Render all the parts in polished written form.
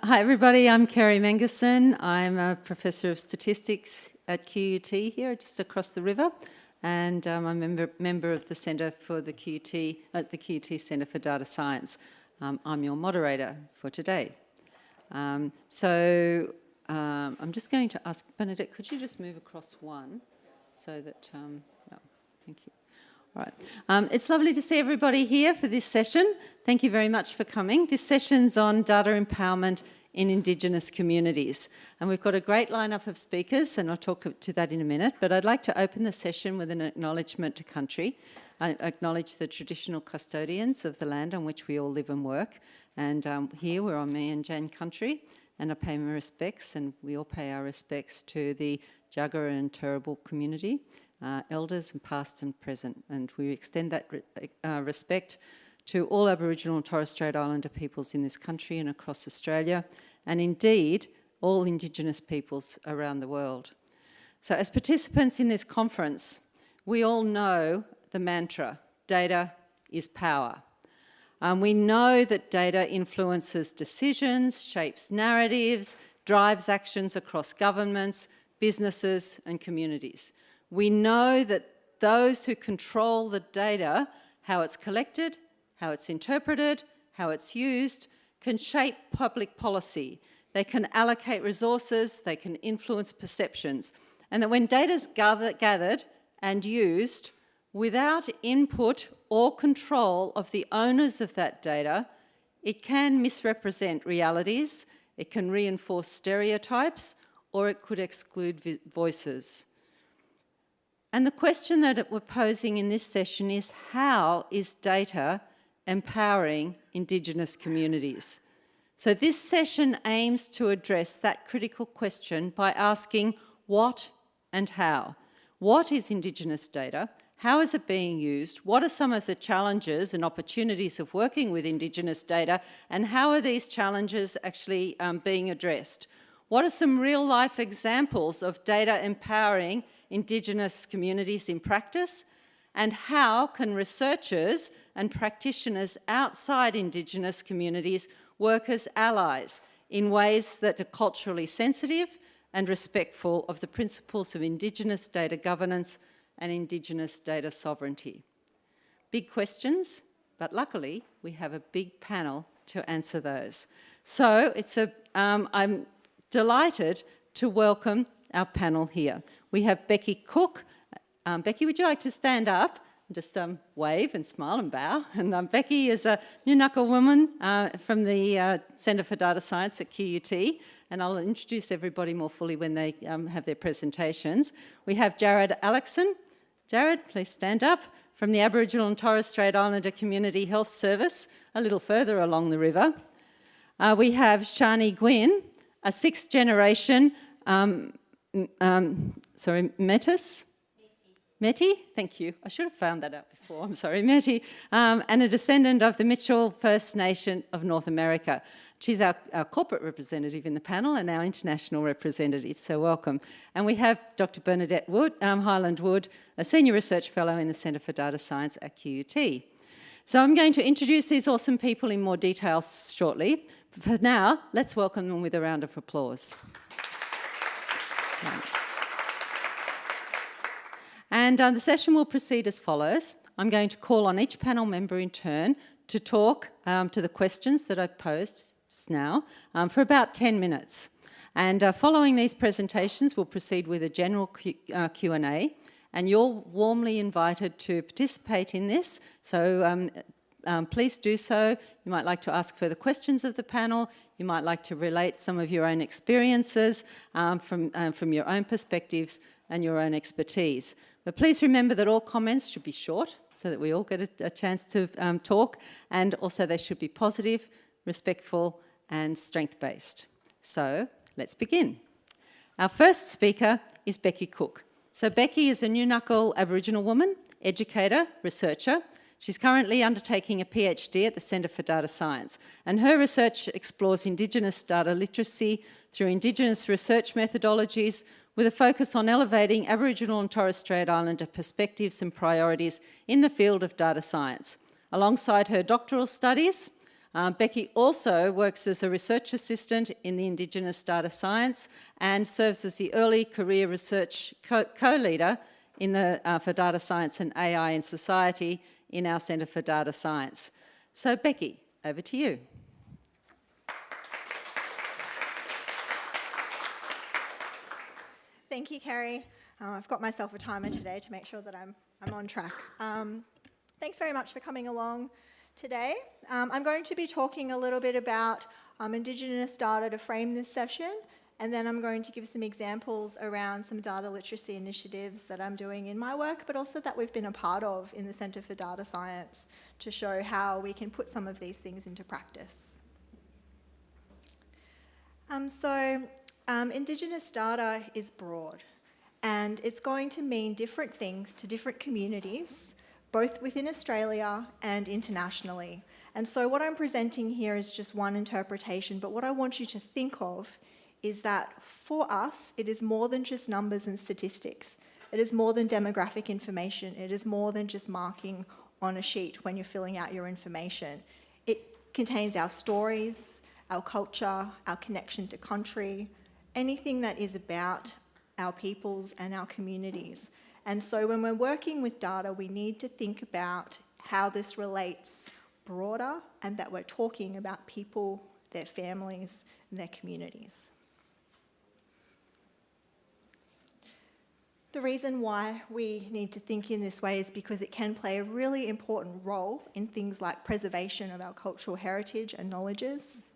Hi everybody, I'm Kerrie Mengersen. I'm a Professor of Statistics at QUT here, just across the river, and I'm a member of the Centre for the QUT, at the QUT Centre for Data Science. I'm your moderator for today. I'm just going to ask, Bernadette, could you just move across one so that, no, thank you. All right. It's lovely to see everybody here for this session. Thank you very much for coming. This session's on data empowerment in Indigenous communities. And we've got a great lineup of speakers, and I'll talk to that in a minute, but I'd like to open the session with an acknowledgement to country. I acknowledge the traditional custodians of the land on which we all live and work. And here we're on Mengersen country, and I pay my respects, and we all pay our respects to the Jarryd and Turrbal community, elders and past and present, and we extend that respect to all Aboriginal and Torres Strait Islander peoples in this country and across Australia, and indeed all Indigenous peoples around the world. So as participants in this conference, we all know the mantra, data is power. We know that data influences decisions, shapes narratives, drives actions across governments, businesses and communities. We know that those who control the data, how it's collected, how it's interpreted, how it's used, can shape public policy. They can allocate resources, they can influence perceptions. And that when data is gathered and used without input or control of the owners of that data, it can misrepresent realities, it can reinforce stereotypes, or it could exclude voices. And the question that we're posing in this session is, how is data empowering Indigenous communities? So this session aims to address that critical question by asking what and how. What is Indigenous data? How is it being used? What are some of the challenges and opportunities of working with Indigenous data? And how are these challenges actually being addressed? What are some real-life examples of data empowering Indigenous communities in practice? And how can researchers and practitioners outside Indigenous communities work as allies in ways that are culturally sensitive and respectful of the principles of Indigenous data governance and Indigenous data sovereignty? Big questions, but luckily we have a big panel to answer those. So I'm delighted to welcome our panel here. We have Becki Cook. Becki, would you like to stand up and just wave and smile and bow? And Becki is a Nunaka woman from the Centre for Data Science at QUT, and I'll introduce everybody more fully when they have their presentations. We have Jarryd Aleckson. Jarryd, please stand up, from the Aboriginal and Torres Strait Islander Community Health Service, a little further along the river. We have Shani Gwin, a sixth generation Métis, thank you. I should have found that out before, I'm sorry, Métis, and a descendant of the Mitchell First Nation of North America. She's our corporate representative in the panel and our international representative, so welcome. And we have Dr. Bernadette Wood, Hyland-Wood, a Senior Research Fellow in the Centre for Data Science at QUT. So I'm going to introduce these awesome people in more detail shortly. But for now, let's welcome them with a round of applause. And the session will proceed as follows. I'm going to call on each panel member in turn to talk to the questions that I've posed just now for about 10 minutes. And following these presentations, we'll proceed with a general Q&A, and you're warmly invited to participate in this. So please do so. You might like to ask further questions of the panel. You might like to relate some of your own experiences from your own perspectives and your own expertise. But please remember that all comments should be short so that we all get a chance to talk, and also they should be positive, respectful and strength-based. So let's begin. Our first speaker is Becki Cook. So Becki is a Nunaka Aboriginal woman, educator, researcher. She's currently undertaking a PhD at the Centre for Data Science, and her research explores Indigenous data literacy through Indigenous research methodologies, with a focus on elevating Aboriginal and Torres Strait Islander perspectives and priorities in the field of data science. Alongside her doctoral studies, Becki also works as a research assistant in the Indigenous data science and serves as the early career research co-leader for data science and AI in society in our Centre for Data Science. So Becki, over to you. Thank you, Kerrie. I've got myself a timer today to make sure that I'm on track. Thanks very much for coming along today. I'm going to be talking a little bit about Indigenous data to frame this session, and then I'm going to give some examples around some data literacy initiatives that I'm doing in my work, but also that we've been a part of in the Centre for Data Science to show how we can put some of these things into practice. Indigenous data is broad, and it's going to mean different things to different communities, both within Australia and internationally. And so what I'm presenting here is just one interpretation, but what I want you to think of is that for us, it is more than just numbers and statistics. It is more than demographic information. It is more than just marking on a sheet when you're filling out your information. It contains our stories, our culture, our connection to country, anything that is about our peoples and our communities. And so when we're working with data, we need to think about how this relates broader and that we're talking about people, their families, and their communities. The reason why we need to think in this way is because it can play a really important role in things like preservation of our cultural heritage and knowledges.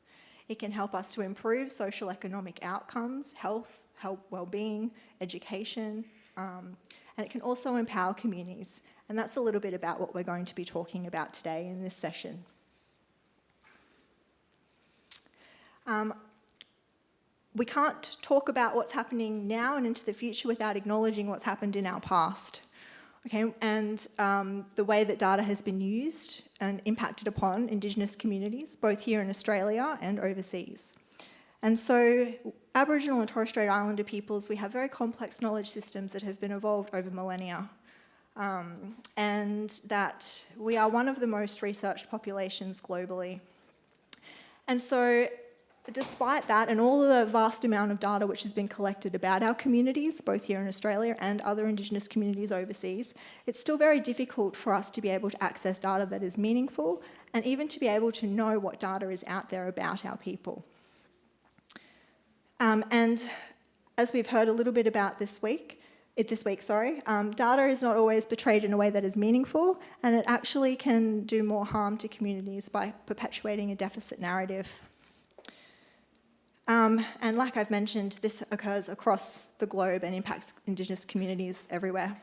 It can help us to improve social economic outcomes, health, well-being, education, and it can also empower communities. And that's a little bit about what we're going to be talking about today in this session. We can't talk about what's happening now and into the future without acknowledging what's happened in our past. Okay, and the way that data has been used and impacted upon Indigenous communities, both here in Australia and overseas. And so Aboriginal and Torres Strait Islander peoples, we have very complex knowledge systems that have been evolved over millennia, and that we are one of the most researched populations globally. And so despite that and all the vast amount of data which has been collected about our communities, both here in Australia and other Indigenous communities overseas, it's still very difficult for us to be able to access data that is meaningful and even to be able to know what data is out there about our people. And as we've heard a little bit about this week, data is not always portrayed in a way that is meaningful, and it actually can do more harm to communities by perpetuating a deficit narrative. And like I've mentioned, this occurs across the globe and impacts Indigenous communities everywhere.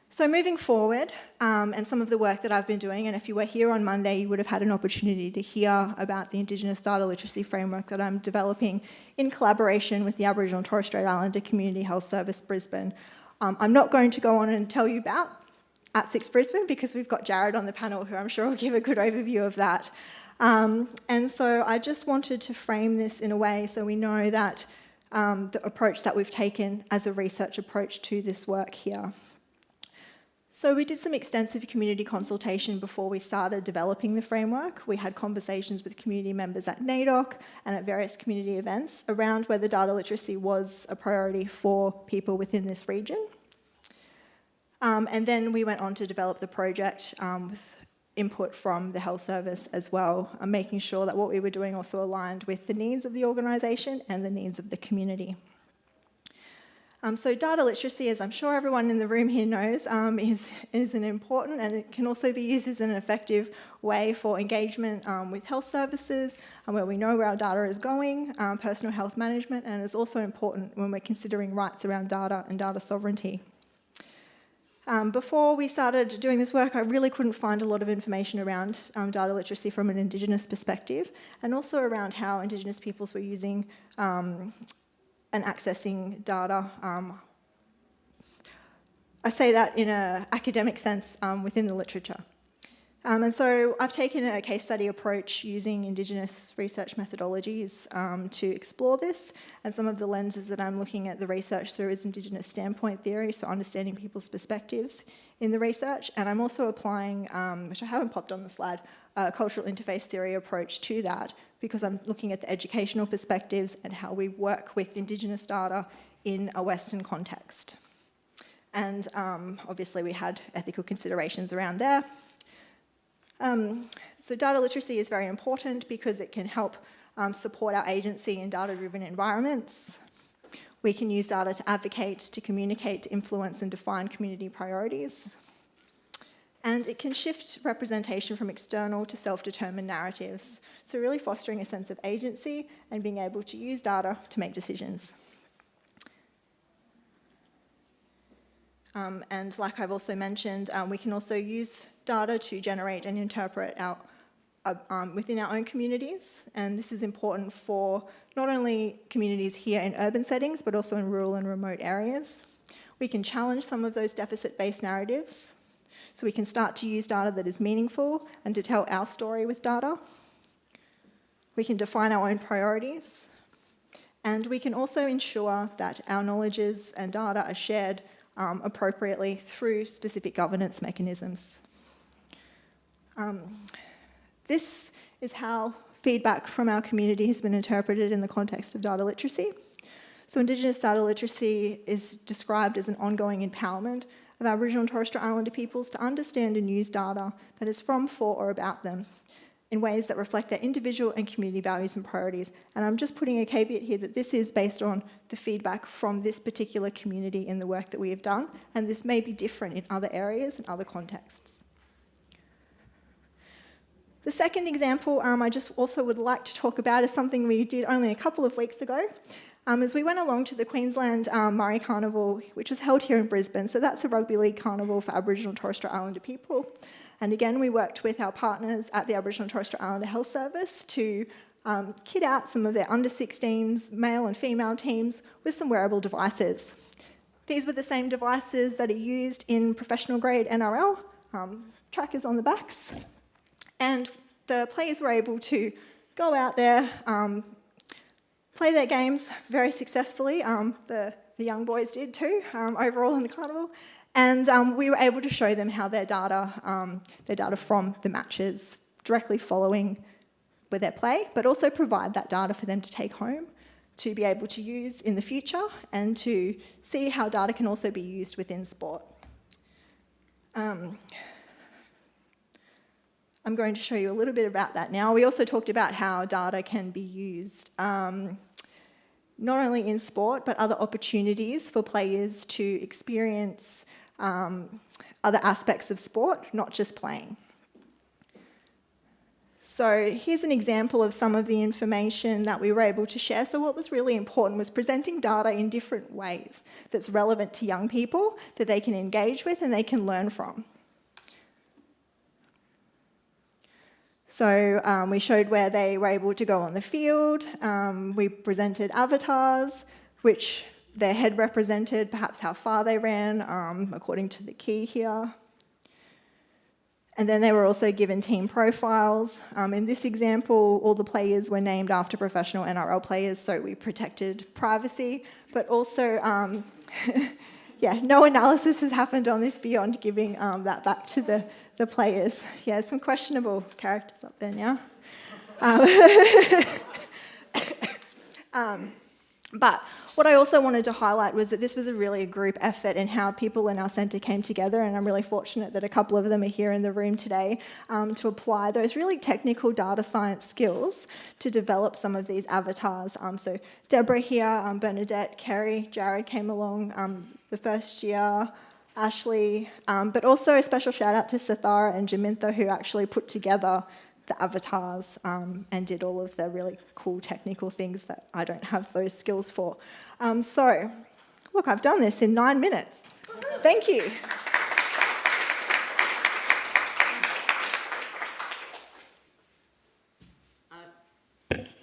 So moving forward, and some of the work that I've been doing, and if you were here on Monday, you would have had an opportunity to hear about the Indigenous data literacy framework that I'm developing in collaboration with the Aboriginal and Torres Strait Islander Community Health Service Brisbane. I'm not going to go on and tell you about ATSICHS Brisbane because we've got Jarryd on the panel who I'm sure will give a good overview of that. And so I just wanted to frame this in a way so we know that the approach that we've taken as a research approach to this work here. So we did some extensive community consultation before we started developing the framework. We had conversations with community members at NAIDOC and at various community events around whether data literacy was a priority for people within this region. And then we went on to develop the project with input from the health service as well, making sure that what we were doing also aligned with the needs of the organisation and the needs of the community. So data literacy, as I'm sure everyone in the room here knows, is an important, and it can also be used as an effective way for engagement with health services, where we know where our data is going, personal health management, and is also important when we're considering rights around data and data sovereignty. Before we started doing this work, I really couldn't find a lot of information around data literacy from an Indigenous perspective, and also around how Indigenous peoples were using and accessing data. I say that in an academic sense within the literature. And so I've taken a case study approach using Indigenous research methodologies to explore this, and some of the lenses that I'm looking at the research through is Indigenous standpoint theory, so understanding people's perspectives, in the research, and I'm also applying, which I haven't popped on the slide, a cultural interface theory approach to that, because I'm looking at the educational perspectives and how we work with Indigenous data in a Western context. And obviously we had ethical considerations around there. So data literacy is very important because it can help support our agency in data-driven environments. We can use data to advocate, to communicate, to influence and define community priorities. And it can shift representation from external to self-determined narratives. So really fostering a sense of agency and being able to use data to make decisions. And like I've also mentioned, we can also use data to generate and interpret our within our own communities, and this is important for not only communities here in urban settings, but also in rural and remote areas. We can challenge some of those deficit-based narratives, so we can start to use data that is meaningful and to tell our story with data. We can define our own priorities, and we can also ensure that our knowledges and data are shared appropriately through specific governance mechanisms. This is how feedback from our community has been interpreted in the context of data literacy. So Indigenous data literacy is described as an ongoing empowerment of Aboriginal and Torres Strait Islander peoples to understand and use data that is from, for or about them in ways that reflect their individual and community values and priorities. And I'm just putting a caveat here that this is based on the feedback from this particular community in the work that we have done, and this may be different in other areas and other contexts. The second example I just also would like to talk about is something we did only a couple of weeks ago. As we went along to the Queensland Murray Carnival, which was held here in Brisbane. So that's a rugby league carnival for Aboriginal and Torres Strait Islander people. And again, we worked with our partners at the Aboriginal and Torres Strait Islander Health Service to kit out some of their under-16s, male and female teams, with some wearable devices. These were the same devices that are used in professional grade NRL, trackers on the backs. And the players were able to go out there, play their games very successfully. The young boys did too, overall in the carnival. And we were able to show them how their data from the matches directly following with their play, but also provide that data for them to take home to be able to use in the future and to see how data can also be used within sport. I'm going to show you a little bit about that now. We also talked about how data can be used not only in sport, but other opportunities for players to experience other aspects of sport, not just playing. So here's an example of some of the information that we were able to share. So what was really important was presenting data in different ways that's relevant to young people, that they can engage with and they can learn from. So we showed where they were able to go on the field. We presented avatars, which their head represented perhaps how far they ran, according to the key here. And then they were also given team profiles. In this example, all the players were named after professional NRL players, so we protected privacy, but also, yeah, no analysis has happened on this beyond giving that back to the players. Yeah, some questionable characters up there now. But what I also wanted to highlight was that this was really a group effort and how people in our centre came together, and I'm really fortunate that a couple of them are here in the room today to apply those really technical data science skills to develop some of these avatars. So Deborah here, Bernadette, Kerrie, Jarryd came along the first year, Ashley, but also a special shout out to Sathara and Jamintha, who actually put together the avatars and did all of the really cool technical things that I don't have those skills for. So, look, I've done this in 9 minutes. Thank you.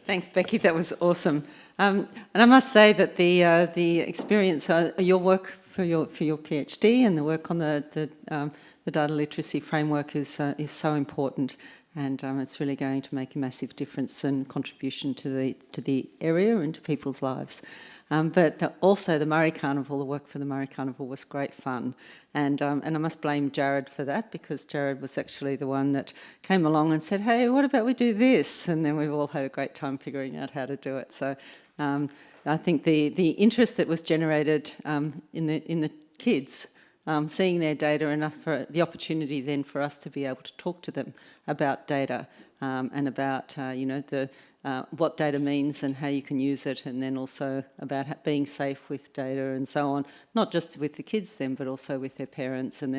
Thanks, Becki. That was awesome. And I must say that the experience, your work for your PhD and the work on the data literacy framework is so important. and it's really going to make a massive difference and contribution to the area and to people's lives. But also the Murray Carnival, the work for the Murray Carnival was great fun. And I must blame Jarryd for that, because Jarryd was actually the one that came along and said, hey, what about we do this? And then we've all had a great time figuring out how to do it. So I think the interest that was generated in the kids, seeing their data, enough for the opportunity then for us to be able to talk to them about data and about what data means and how you can use it, and then also about being safe with data and so on, not just with the kids then, but also with their parents and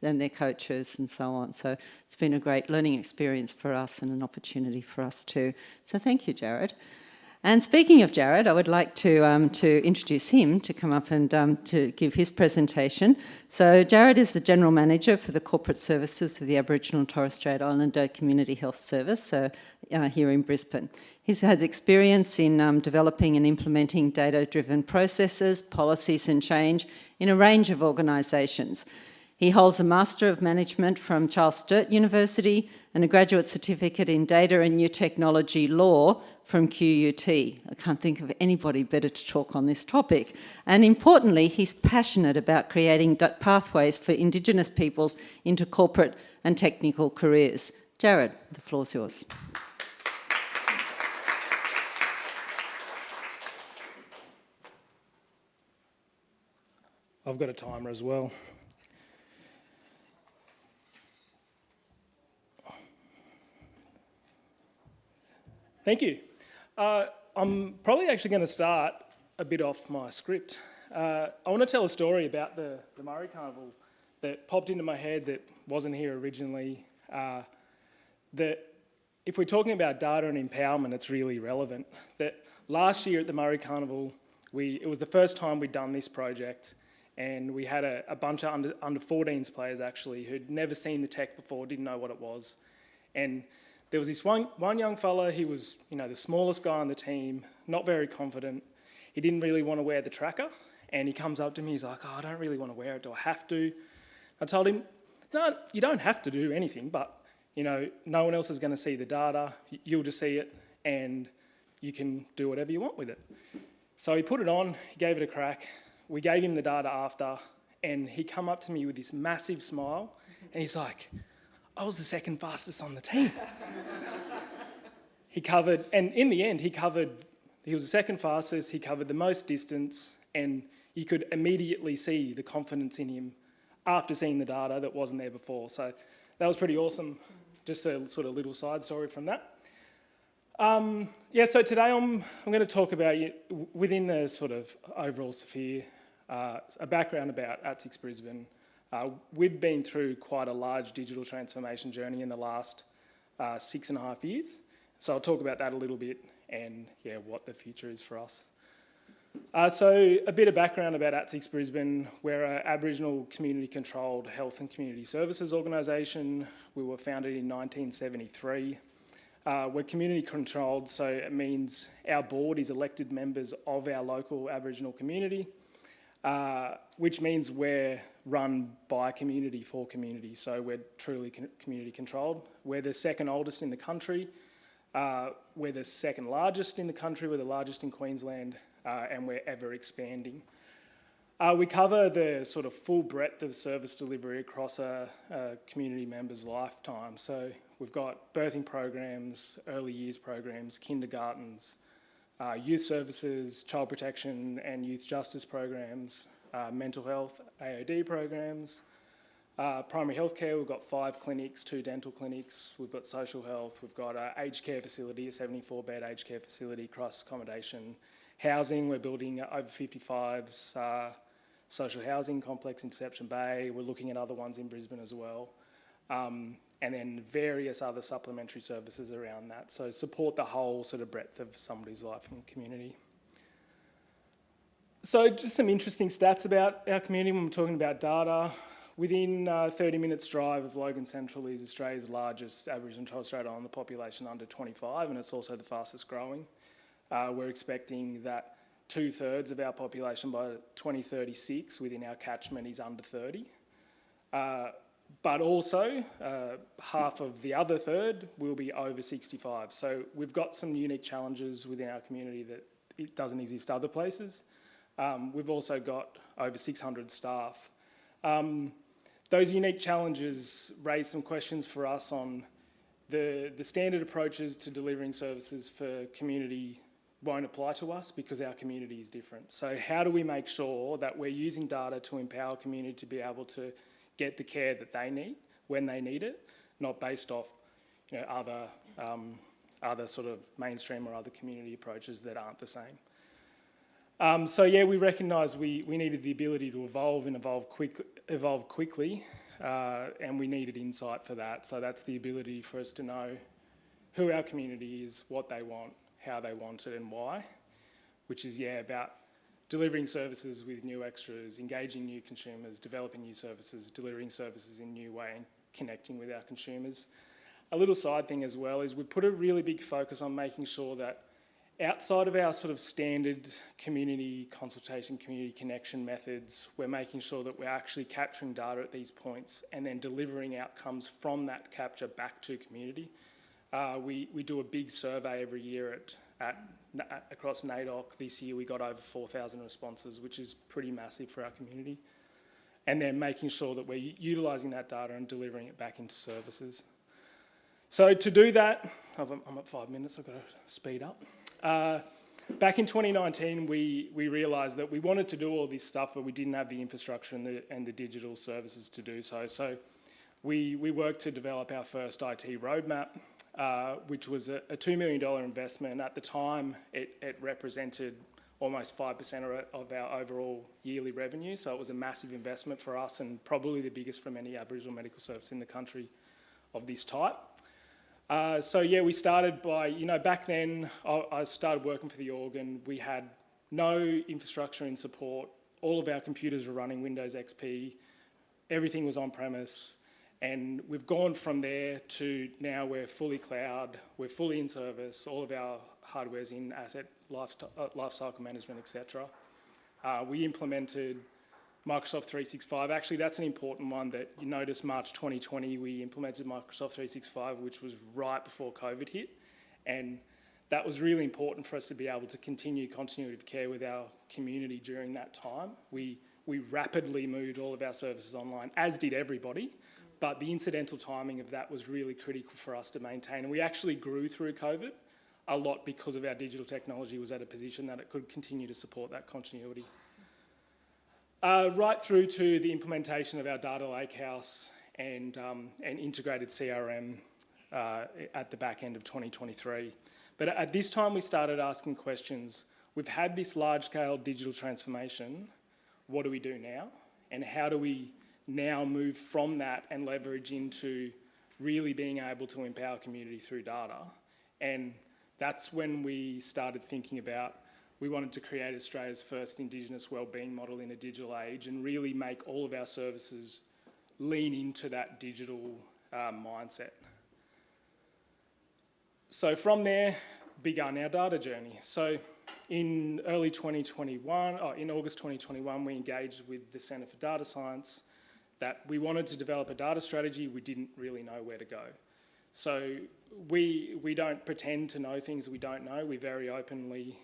their coaches and so on. So it's been a great learning experience for us and an opportunity for us too. So thank you, Jarryd. And speaking of Jarryd, I would like to introduce him to come up and to give his presentation. So Jarryd is the General Manager for the Corporate Services of the Aboriginal and Torres Strait Islander Community Health Service here in Brisbane. He's had experience in developing and implementing data-driven processes, policies and change in a range of organisations. He holds a Master of Management from Charles Sturt University and a Graduate Certificate in Data and New Technology Law from QUT. I can't think of anybody better to talk on this topic. And importantly, he's passionate about creating pathways for Indigenous peoples into corporate and technical careers. Jarryd, the floor's yours. I've got a timer as well. Thank you. I'm probably actually going to start a bit off my script. I want to tell a story about the Murray Carnival that popped into my head that wasn't here originally. That if we're talking about data and empowerment, it's really relevant. That last year at the Murray Carnival, it was the first time we'd done this project, and we had a bunch of under 14s players actually who'd never seen the tech before, didn't know what it was. And there was this one young fella, he was the smallest guy on the team, not very confident. He didn't really want to wear the tracker, and he comes up to me, he's like, oh, I don't really want to wear it, do I have to? I told him, no, you don't have to do anything, but no one else is going to see the data, you'll just see it, and you can do whatever you want with it. So he put it on, he gave it a crack, we gave him the data after, and he come up to me with this massive smile, and he's like, I was the second fastest on the team. He covered, and in the end, he was the second fastest, he covered the most distance, and you could immediately see the confidence in him after seeing the data that wasn't there before. So that was pretty awesome. Just a sort of little side story from that. So today I'm going to talk about, within the sort of overall sphere, a background about ATSICHS Brisbane. We've been through quite a large digital transformation journey in the last 6.5 years. So I'll talk about that a little bit and what the future is for us. So a bit of background about ATSICHS Brisbane. We're an Aboriginal community-controlled health and community services organisation. We were founded in 1973. We're community-controlled, so it means our board is elected members of our local Aboriginal community, which means we're run by community for community, so we're truly community-controlled. We're the second oldest in the country. We're the second largest in the country. We're the largest in Queensland. And we're ever expanding. We cover the sort of full breadth of service delivery across a community member's lifetime. So we've got birthing programs, early years programs, kindergartens, youth services, child protection and youth justice programs, mental health, AOD programs, primary health care. We've got 5 clinics, 2 dental clinics. We've got social health. We've got an aged care facility, a 74-bed aged care facility, crisis accommodation. Housing, we're building over 55s, social housing complex in Deception Bay. We're looking at other ones in Brisbane as well. And then various other supplementary services around that. So support the whole sort of breadth of somebody's life and community. So just some interesting stats about our community when we're talking about data. Within 30 minutes drive of Logan Central is Australia's largest Aboriginal and Torres Strait Islander population under 25, and it's also the fastest growing. We're expecting that 2/3 of our population by 2036 within our catchment is under 30. But also, half of the other third will be over 65. So we've got some unique challenges within our community that it doesn't exist other places. We've also got over 600 staff. Those unique challenges raise some questions for us on the standard approaches to delivering services for community won't apply to us because our community is different. So how do we make sure that we're using data to empower community to be able to get the care that they need when they need it, not based off other sort of mainstream or other community approaches that aren't the same. So yeah, we recognised we needed the ability to evolve and evolve quickly, and we needed insight for that. So that's the ability for us to know who our community is, what they want, how they want it and why, which is, about delivering services with new extras, engaging new consumers, developing new services, delivering services in a new way and connecting with our consumers. A little side thing as well is we put a really big focus on making sure that outside of our sort of standard community consultation, community connection methods, we're making sure that we're actually capturing data at these points and then delivering outcomes from that capture back to community. We do a big survey every year across NAIDOC. This year we got over 4,000 responses, which is pretty massive for our community. And then making sure that we're utilising that data and delivering it back into services. So to do that, I'm at 5 minutes, I've got to speed up. Back in 2019, we realised that we wanted to do all this stuff, but we didn't have the infrastructure and the digital services to do so. So we worked to develop our first IT roadmap, which was a $2 million investment. At the time, it represented almost 5% of our overall yearly revenue, so it was a massive investment for us and probably the biggest from any Aboriginal medical service in the country of this type. We started by, back then I started working for the organ. We had no infrastructure and support. All of our computers were running Windows XP. Everything was on premise. And we've gone from there to now we're fully cloud, we're fully in service, all of our hardware's in asset lifecycle management, etc. We implemented Microsoft 365. Actually, that's an important one that you notice March 2020, we implemented Microsoft 365, which was right before COVID hit. And that was really important for us to be able to continue continuity of care with our community during that time. We rapidly moved all of our services online, as did everybody. But the incidental timing of that was really critical for us to maintain. And we actually grew through COVID a lot because of our digital technology was at a position that it could continue to support that continuity. Right through to the implementation of our data lakehouse and integrated CRM at the back end of 2023. But at this time we started asking questions. We've had this large-scale digital transformation. What do we do now? And how do we now move from that and leverage into really being able to empower community through data? And that's when we started thinking about, we wanted to create Australia's first Indigenous wellbeing model in a digital age and really make all of our services lean into that digital mindset. So from there began our data journey. So in August 2021, we engaged with the Centre for Data Science that we wanted to develop a data strategy. We didn't really know where to go. So we don't pretend to know things we don't know. We very openly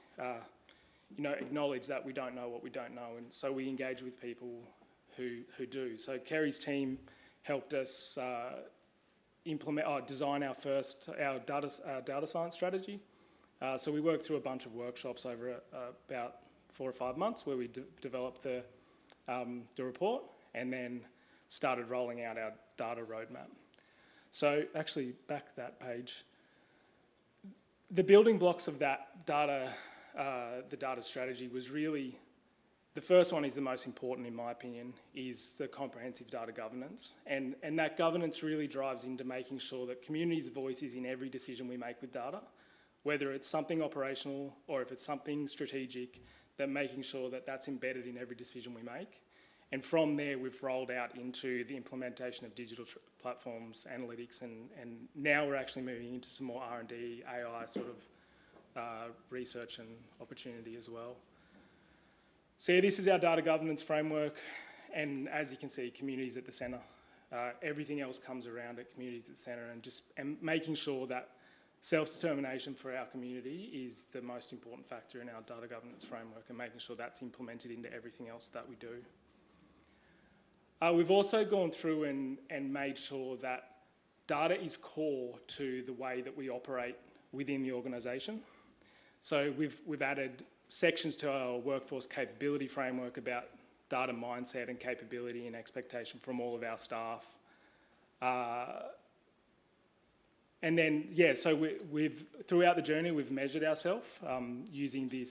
acknowledge that we don't know what we don't know, and so we engage with people who do. So Kerrie's team helped us design our data science strategy. So we worked through a bunch of workshops over about 4 or 5 months where we developed the report and then started rolling out our data roadmap. So actually, back that page. The building blocks of that data, the data strategy was really, the first one is the most important in my opinion, is the comprehensive data governance. And that governance really drives into making sure that community's voice is in every decision we make with data, whether it's something operational or if it's something strategic, then making sure that that's embedded in every decision we make. And from there, we've rolled out into the implementation of digital platforms, analytics, and now we're actually moving into some more R&D, AI sort of research and opportunity as well. So yeah, this is our data governance framework, and as you can see, community's at the centre Everything else comes around it, communities at the centre, and making sure that self-determination for our community is the most important factor in our data governance framework, and making sure that's implemented into everything else that we do. We've also gone through and made sure that data is core to the way that we operate within the organisation. So we've added sections to our workforce capability framework about data mindset and capability and expectation from all of our staff. And then, yeah, so we've throughout the journey, we've measured ourselves using the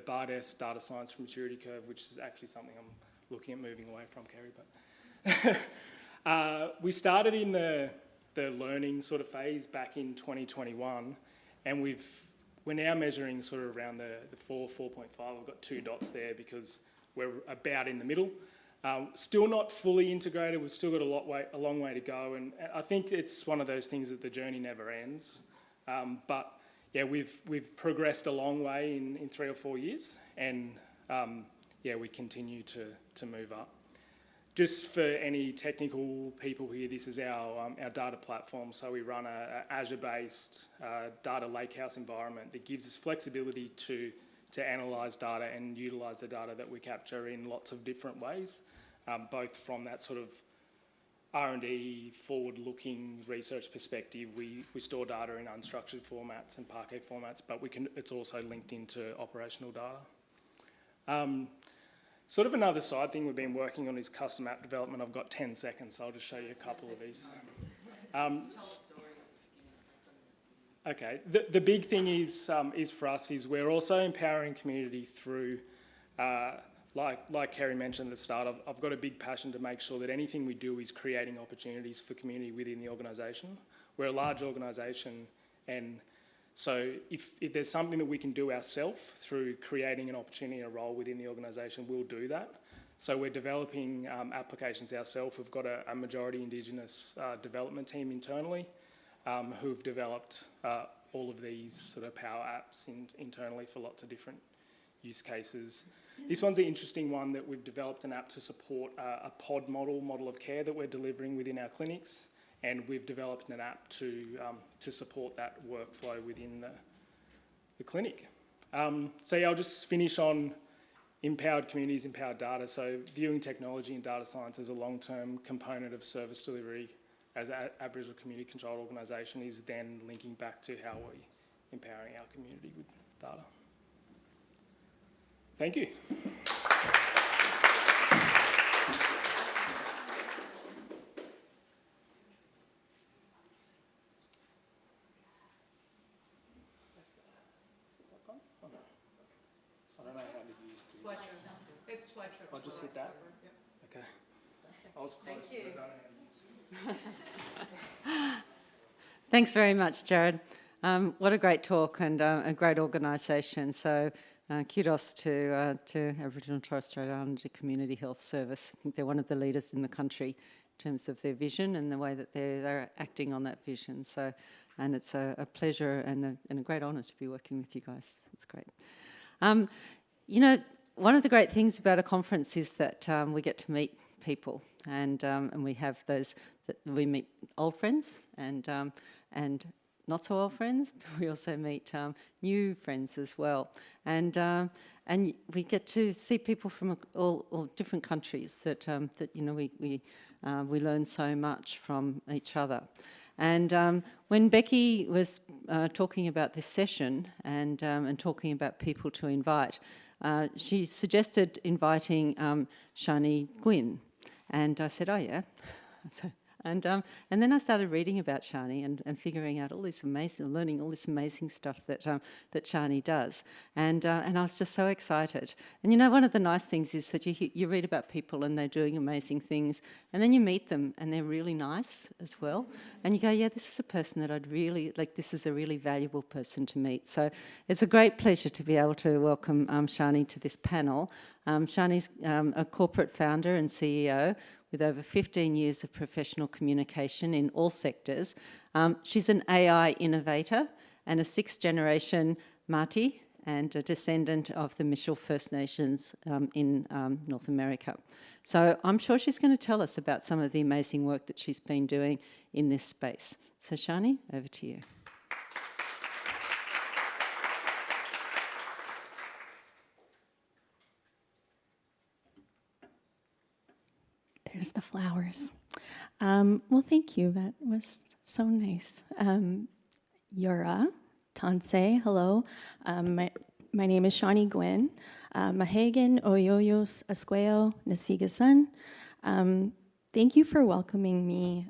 BARDS data science for maturity curve, which is actually something I'm looking at moving away from, Kerrie. But we started in the learning sort of phase back in 2021, and we're now measuring sort of around the 4.5. I've got 2 dots there because we're about in the middle. Still not fully integrated. We've still got a long way to go, and I think it's one of those things that the journey never ends. But yeah, we've progressed a long way in 3 or 4 years, and yeah, we continue to move up. Just for any technical people here, this is our data platform. So we run a Azure-based data lakehouse environment that gives us flexibility to analyse data and utilise the data that we capture in lots of different ways, both from that sort of R&D, forward-looking research perspective. We store data in unstructured formats and Parquet formats, but it's also linked into operational data. Sort of another side thing we've been working on is custom app development. I've got 10 seconds, so I'll just show you a couple of these. Okay, the big thing is for us is we're also empowering community through, like Kerrie mentioned at the start, I've got a big passion to make sure that anything we do is creating opportunities for community within the organisation. We're a large organisation, and so if there's something that we can do ourselves through creating an opportunity and a role within the organisation, we'll do that. So we're developing applications ourselves. We've got a majority Indigenous development team internally who've developed all of these sort of power apps internally for lots of different use cases. This one's an interesting one that we've developed an app to support a pod model of care that we're delivering within our clinics. And we've developed an app to support that workflow within the clinic. So yeah, I'll just finish on empowered communities, empowered data. So viewing technology and data science as a long-term component of service delivery as an Aboriginal community controlled organisation is then linking back to how we're empowering our community with data. Thank you. I'll just hit that. Okay. I was close. Thank you. Thanks very much, Jarryd. What a great talk and a great organisation. So kudos to Aboriginal and Torres Strait Islander Community Health Service. I think they're one of the leaders in the country in terms of their vision and the way that they're acting on that vision. So, and it's a pleasure and a great honour to be working with you guys. It's great. You know, one of the great things about a conference is that we get to meet people, and we have those that we meet old friends and not so old friends. But we also meet new friends as well, and we get to see people from all different countries that you know we learn so much from each other. And when Becki was talking about this session and talking about people to invite, she suggested inviting Shani Gwin, and I said, "Oh yeah." And then I started reading about Shani and figuring out all this amazing, learning all this amazing stuff that Shani does, and I was just so excited. And you know, one of the nice things is that you read about people and they're doing amazing things, and then you meet them and they're really nice as well, and you go, yeah, this is a person that I'd really like. This is a really valuable person to meet. So it's a great pleasure to be able to welcome Shani to this panel. Shani's a corporate founder and CEO with over 15 years of professional communication in all sectors. She's an AI innovator and a 6th-generation Māori and a descendant of the Mitchell First Nations in North America. So I'm sure she's going to tell us about some of the amazing work that she's been doing in this space. So Shani, over to you. There's the flowers. Well, thank you. That was so nice. Yura, Tansei, hello. My name is Shani Gwin. Mahagan Oyoyos Asqueo Nasigasan. Thank you for welcoming me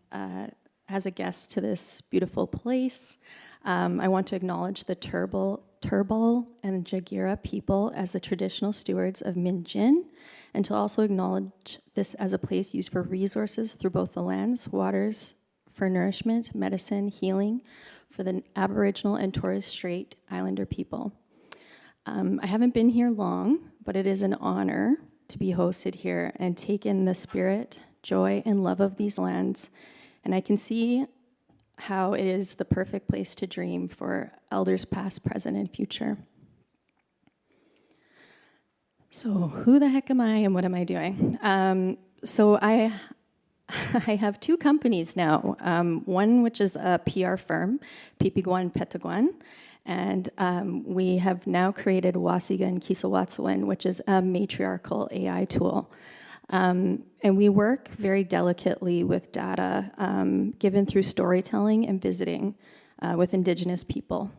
as a guest to this beautiful place. I want to acknowledge the Turrbal and Jagira people as the traditional stewards of Minjin, and to also acknowledge this as a place used for resources through both the lands, waters, for nourishment, medicine, healing for the Aboriginal and Torres Strait Islander people. I haven't been here long, but it is an honor to be hosted here and take in the spirit, joy, and love of these lands. And I can see how it is the perfect place to dream for elders past, present, and future. So who the heck am I and what am I doing? So I have two companies now. One which is a PR firm, pipikwan, pêhtâkwan, and we have now created Wasigan Kisawatsuwan, which is a matriarchal AI tool. And we work very delicately with data given through storytelling and visiting with Indigenous people.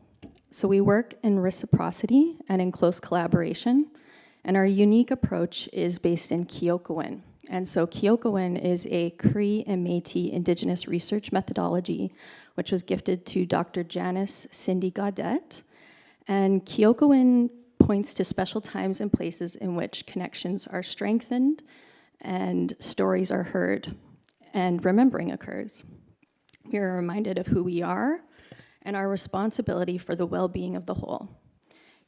So we work in reciprocity and in close collaboration, and our unique approach is based in pêhtâkwan. And so pêhtâkwan is a Cree and Métis Indigenous research methodology, which was gifted to Dr. Janice Cindy Gaudette. And pêhtâkwan points to special times and places in which connections are strengthened and stories are heard and remembering occurs. We are reminded of who we are and our responsibility for the well-being of the whole.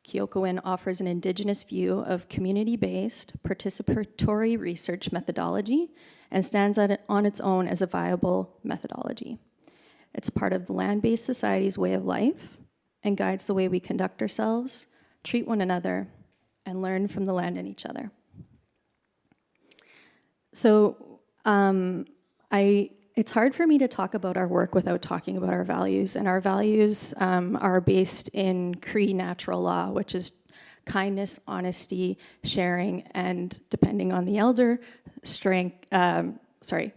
pêhtâkwan offers an Indigenous view of community-based participatory research methodology and stands on its own as a viable methodology. It's part of the land-based society's way of life and guides the way we conduct ourselves, treat one another, and learn from the land and each other. So it's hard for me to talk about our work without talking about our values, and our values are based in Cree natural law, which is kindness, honesty, sharing, and depending on the elder,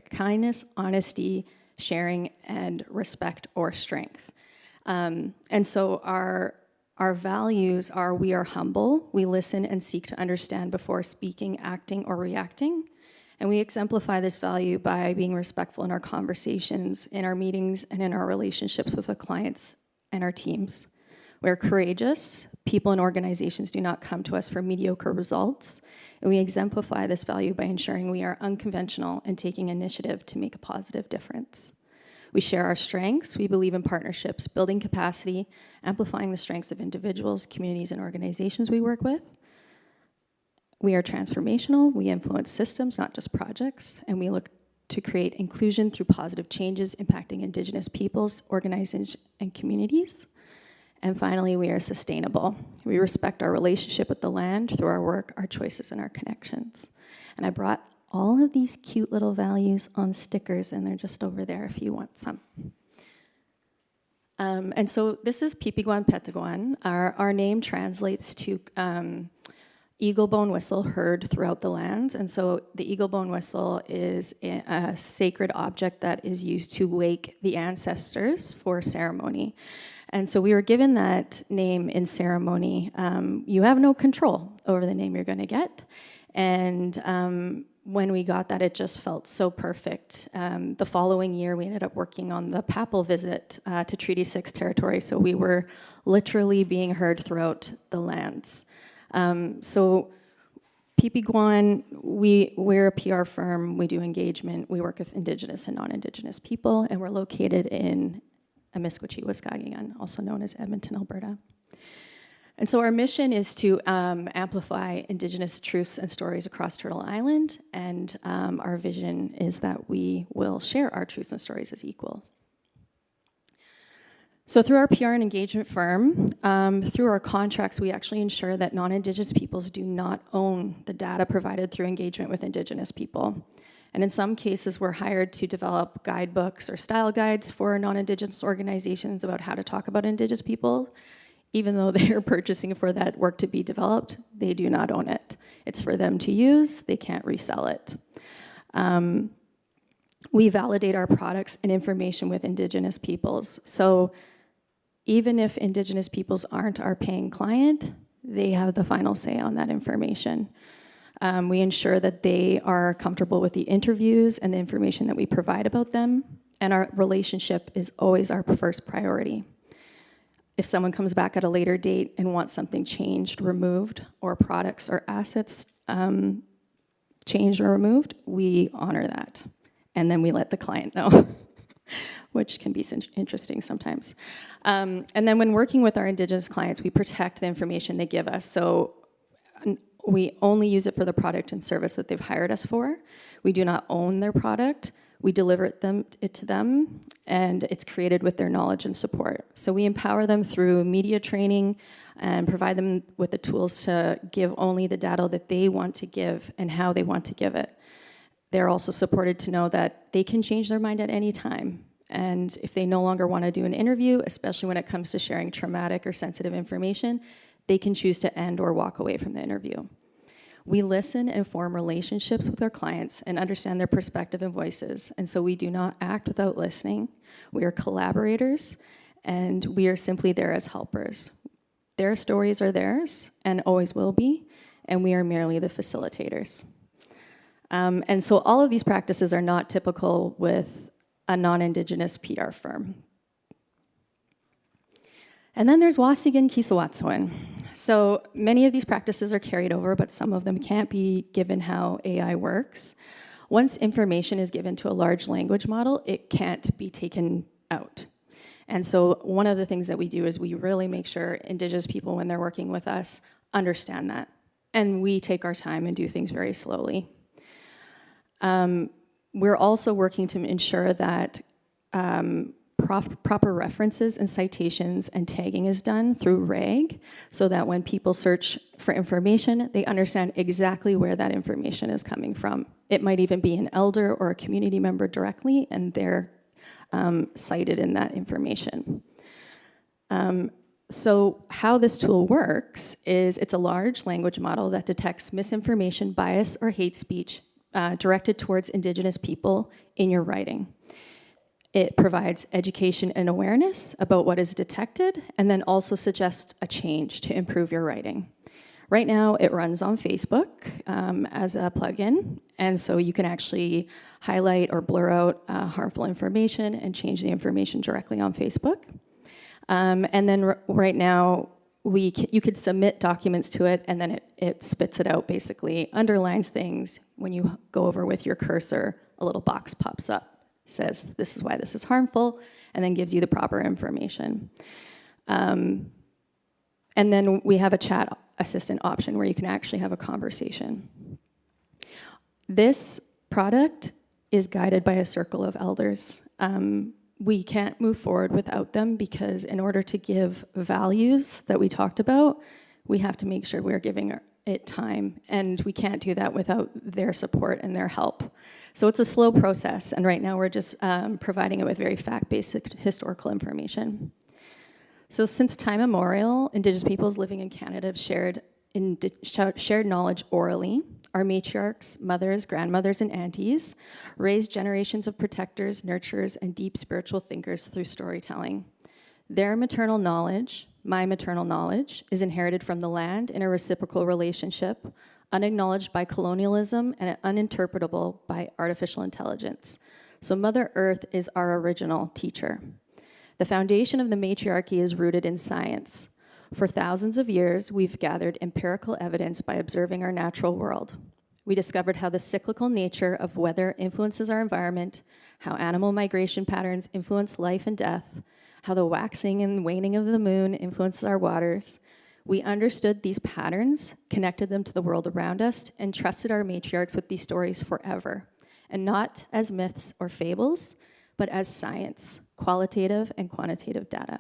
kindness, honesty, sharing, and respect or strength. And so our values are: we are humble, we listen and seek to understand before speaking, acting, or reacting. And we exemplify this value by being respectful in our conversations, in our meetings, and in our relationships with the clients and our teams. We're courageous. People and organizations do not come to us for mediocre results. And we exemplify this value by ensuring we are unconventional and taking initiative to make a positive difference. We share our strengths. We believe in partnerships, building capacity, amplifying the strengths of individuals, communities, and organizations we work with. We are transformational. We influence systems, not just projects, and we look to create inclusion through positive changes impacting Indigenous peoples, organizations, and communities. And finally, we are sustainable. We respect our relationship with the land through our work, our choices, and our connections. And I brought all of these cute little values on stickers, and they're just over there if you want some. And so this is pipikwan, pêhtâkwan. Our name translates to eagle bone whistle heard throughout the lands. And so the eagle bone whistle is a sacred object that is used to wake the ancestors for ceremony. And so we were given that name in ceremony. You have no control over the name you're going to get. And when we got that, it just felt so perfect. The following year, we ended up working on the papal visit to Treaty 6 territory. So we were literally being heard throughout the lands. So pipikwan, we're a PR firm, we do engagement, we work with Indigenous and non-Indigenous people, and we're located in Amiskwaci, Waskaganigan, also known as Edmonton, Alberta. And so our mission is to amplify Indigenous truths and stories across Turtle Island, and our vision is that we will share our truths and stories as equals. So through our PR and engagement firm, through our contracts, we actually ensure that non-Indigenous peoples do not own the data provided through engagement with Indigenous people. And in some cases, we're hired to develop guidebooks or style guides for non-Indigenous organizations about how to talk about Indigenous people. Even though they're purchasing for that work to be developed, they do not own it. It's for them to use, they can't resell it. We validate our products and information with Indigenous peoples. So even if Indigenous peoples aren't our paying client, they have the final say on that information. We ensure that they are comfortable with the interviews and the information that we provide about them, and our relationship is always our first priority. If someone comes back at a later date and wants something changed, removed, or products or assets changed or removed, we honor that. And then we let the client know, which can be interesting sometimes. And then when working with our Indigenous clients, we protect the information they give us. So we only use it for the product and service that they've hired us for. We do not own their product. We deliver it to them, and it's created with their knowledge and support. So we empower them through media training and provide them with the tools to give only the data that they want to give and how they want to give it. They're also supported to know that they can change their mind at any time. And if they no longer want to do an interview, especially when it comes to sharing traumatic or sensitive information, they can choose to end or walk away from the interview. We listen and form relationships with our clients and understand their perspective and voices. And so we do not act without listening. We are collaborators, and we are simply there as helpers. Their stories are theirs and always will be, and we are merely the facilitators. And so all of these practices are not typical with a non-Indigenous PR firm. And then there's Wasigan Kisawatsuan. So many of these practices are carried over, but some of them can't be given how AI works. Once information is given to a large language model, it can't be taken out. And so one of the things that we do is we really make sure Indigenous people, when they're working with us, understand that. And we take our time and do things very slowly. We're also working to ensure that proper references and citations and tagging is done through RAG, so that when people search for information, they understand exactly where that information is coming from. It might even be an elder or a community member directly, and they're cited in that information. So how this tool works is it's a large language model that detects misinformation, bias, or hate speech directed towards Indigenous people in your writing. It provides education and awareness about what is detected, and then also suggests a change to improve your writing. Right now, it runs on Facebook as a plugin, and so you can actually highlight or blur out harmful information and change the information directly on Facebook. And then right now, you could submit documents to it, and then it spits it out, basically, underlines things. When you go over with your cursor, a little box pops up, says this is why this is harmful, and then gives you the proper information. And then we have a chat assistant option where you can actually have a conversation. This product is guided by a circle of elders. We can't move forward without them, because in order to give values that we talked about, we have to make sure we're giving it time, and we can't do that without their support and their help. So it's a slow process, and right now we're just providing it with very fact-based historical information. So since time immemorial, Indigenous peoples living in Canada have shared knowledge orally. Our matriarchs, mothers, grandmothers, and aunties raised generations of protectors, nurturers, and deep spiritual thinkers through storytelling. Their maternal knowledge, my maternal knowledge, is inherited from the land in a reciprocal relationship, unacknowledged by colonialism and uninterpretable by artificial intelligence. So Mother Earth is our original teacher. The foundation of the matriarchy is rooted in science. For thousands of years, we've gathered empirical evidence by observing our natural world. We discovered how the cyclical nature of weather influences our environment, how animal migration patterns influence life and death, how the waxing and waning of the moon influences our waters. We understood these patterns, connected them to the world around us, and trusted our matriarchs with these stories forever, and not as myths or fables, but but as science, qualitative and quantitative data.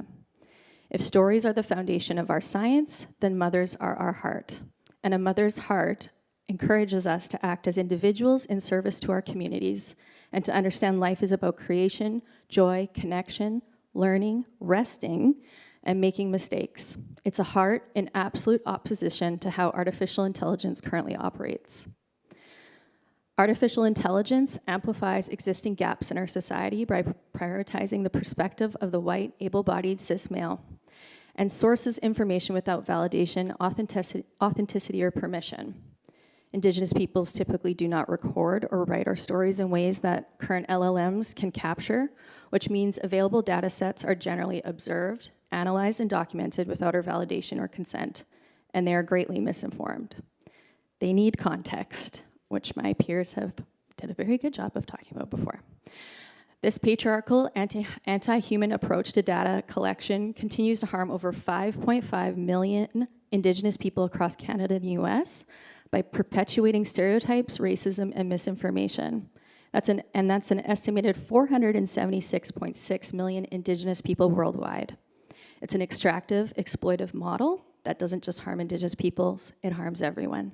If stories are the foundation of our science, then mothers are our heart. And a mother's heart encourages us to act as individuals in service to our communities and to understand life is about creation, joy, connection, learning, resting, and making mistakes. It's a heart in absolute opposition to how artificial intelligence currently operates. Artificial intelligence amplifies existing gaps in our society by prioritizing the perspective of the white, able-bodied cis male, and sources information without validation, authenticity, or permission. Indigenous peoples typically do not record or write our stories in ways that current LLMs can capture, which means available data sets are generally observed, analyzed, and documented without our validation or consent, and they are greatly misinformed. They need context, which my peers have did a very good job of talking about before. This patriarchal, anti-human approach to data collection continues to harm over 5.5 million Indigenous people across Canada and the US by perpetuating stereotypes, racism, and misinformation. That's an estimated 476.6 million Indigenous people worldwide. It's an extractive, exploitive model that doesn't just harm Indigenous peoples, it harms everyone.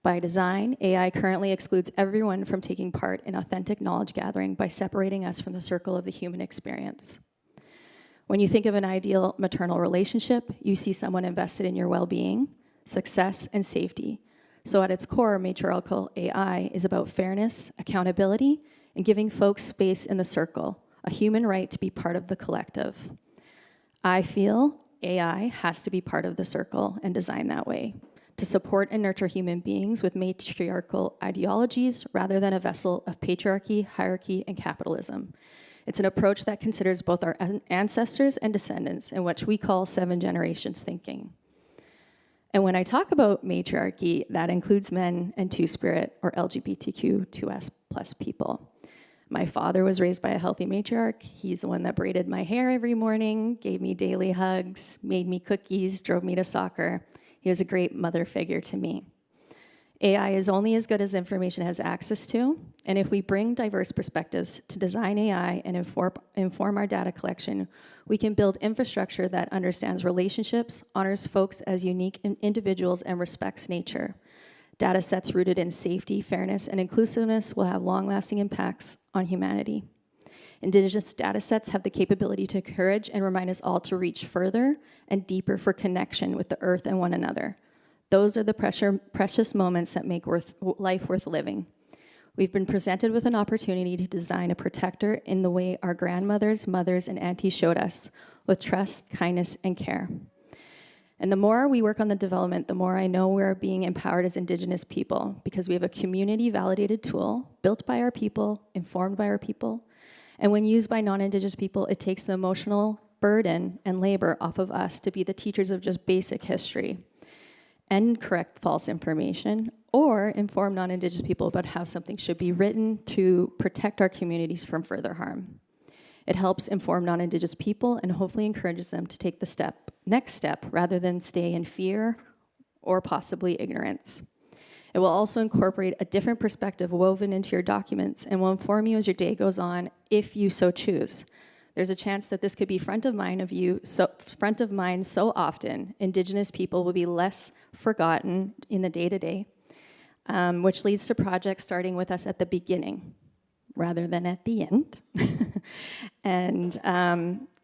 By design, AI currently excludes everyone from taking part in authentic knowledge gathering by separating us from the circle of the human experience. When you think of an ideal maternal relationship, you see someone invested in your well-being, success, and safety. So at its core, matriarchal AI is about fairness, accountability, and giving folks space in the circle, a human right to be part of the collective. I feel AI has to be part of the circle and designed that way, to support and nurture human beings with matriarchal ideologies rather than a vessel of patriarchy, hierarchy, and capitalism. It's an approach that considers both our ancestors and descendants, in which we call 7 generations thinking. And when I talk about matriarchy, that includes men and Two-Spirit or LGBTQ2S+ people. My father was raised by a healthy matriarch. He's the one that braided my hair every morning, gave me daily hugs, made me cookies, drove me to soccer. He was a great mother figure to me. AI is only as good as information it has access to, and if we bring diverse perspectives to design AI and inform our data collection, we can build infrastructure that understands relationships, honors folks as unique individuals, and respects nature. Data sets rooted in safety, fairness, and inclusiveness will have long-lasting impacts on humanity. Indigenous data sets have the capability to encourage and remind us all to reach further and deeper for connection with the earth and one another. Those are the precious moments that make life worth living. We've been presented with an opportunity to design a protector in the way our grandmothers, mothers, and aunties showed us, with trust, kindness, and care. And the more we work on the development, the more I know we're being empowered as Indigenous people, because we have a community-validated tool built by our people, informed by our people, and when used by non-Indigenous people, it takes the emotional burden and labor off of us to be the teachers of just basic history and correct false information, or inform non-Indigenous people about how something should be written to protect our communities from further harm. It helps inform non-Indigenous people and hopefully encourages them to take the next step rather than stay in fear or possibly ignorance. It will also incorporate a different perspective woven into your documents and will inform you as your day goes on if you so choose. There's a chance that this could be front of mind so often, Indigenous people will be less forgotten in the day-to-day, which leads to projects starting with us at the beginning rather than at the end, and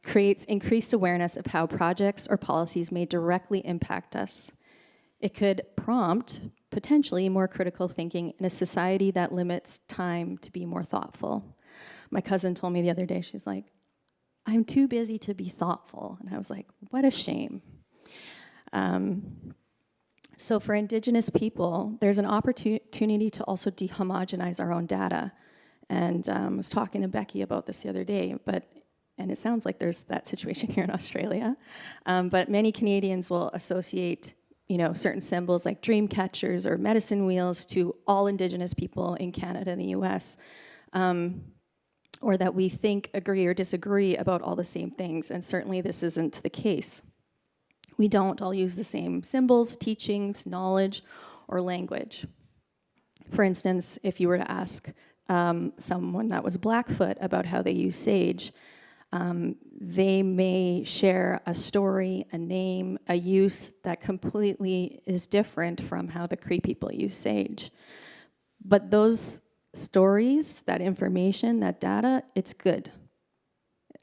creates increased awareness of how projects or policies may directly impact us. It could prompt potentially more critical thinking in a society that limits time to be more thoughtful. My cousin told me the other day, she's like, I'm too busy to be thoughtful. And I was like, what a shame. So for Indigenous people, there's an opportunity to also dehomogenize our own data. And I was talking to Becki about this the other day, and it sounds like there's that situation here in Australia. But many Canadians will associate certain symbols like dream catchers or medicine wheels to all Indigenous people in Canada and the US. Or that we think, agree, or disagree about all the same things, and certainly this isn't the case. We don't all use the same symbols, teachings, knowledge, or language. For instance, if you were to ask someone that was Blackfoot about how they use sage, they may share a story, a name, a use that completely is different from how the Cree people use sage. But those stories, that information, that data, it's good.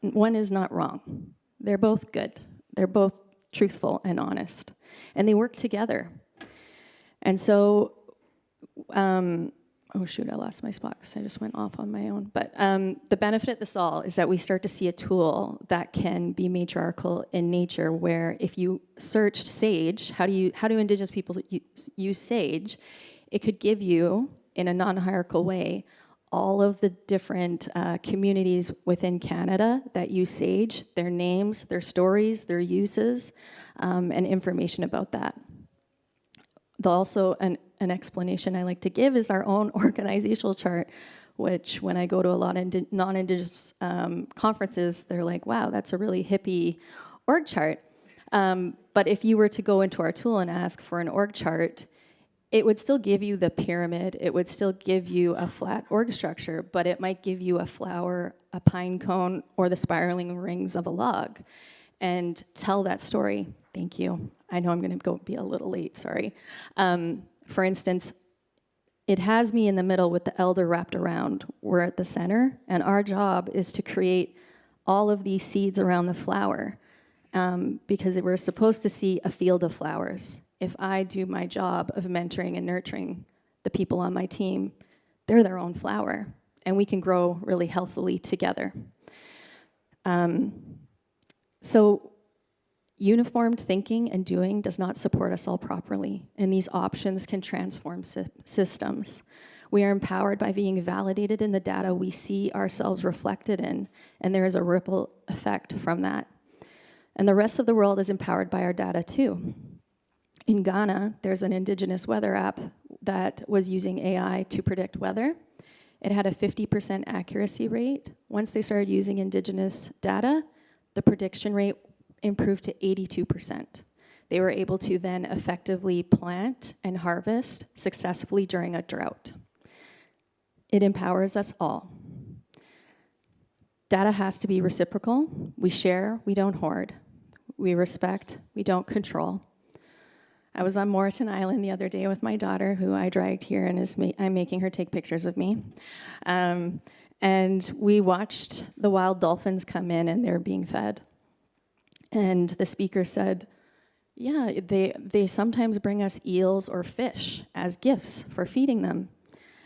One is not wrong. They're both good. They're both truthful and honest. And they work together. And so, oh shoot, I lost my spot because I just went off on my own. But the benefit of this all is that we start to see a tool that can be matriarchal in nature, where if you searched sage, how do Indigenous people use sage, it could give you, in a non-hierarchical way, all of the different communities within Canada that use sage, their names, their stories, their uses, and information about that. Also, an explanation I like to give is our own organizational chart, which when I go to a lot of non-Indigenous conferences, they're like, wow, that's a really hippie org chart. But if you were to go into our tool and ask for an org chart, it would still give you the pyramid, it would still give you a flat org structure, but it might give you a flower, a pine cone, or the spiraling rings of a log, and tell that story. Thank you. I know I'm gonna be a little late, sorry. For instance, it has me in the middle with the elder wrapped around. We're at the center, and our job is to create all of these seeds around the flower, because we're supposed to see a field of flowers. If I do my job of mentoring and nurturing the people on my team, they're their own flower, and we can grow really healthily together. So uniformed thinking and doing does not support us all properly, and these options can transform systems. We are empowered by being validated in the data we see ourselves reflected in, and there is a ripple effect from that. And the rest of the world is empowered by our data too. In Ghana, there's an Indigenous weather app that was using AI to predict weather. It had a 50% accuracy rate. Once they started using Indigenous data, the prediction rate improved to 82%. They were able to then effectively plant and harvest successfully during a drought. It empowers us all. Data has to be reciprocal. We share, we don't hoard. We respect, we don't control. I was on Moreton Island the other day with my daughter, who I dragged here, and I'm making her take pictures of me. And we watched the wild dolphins come in, and they're being fed. And the speaker said, yeah, they sometimes bring us eels or fish as gifts for feeding them.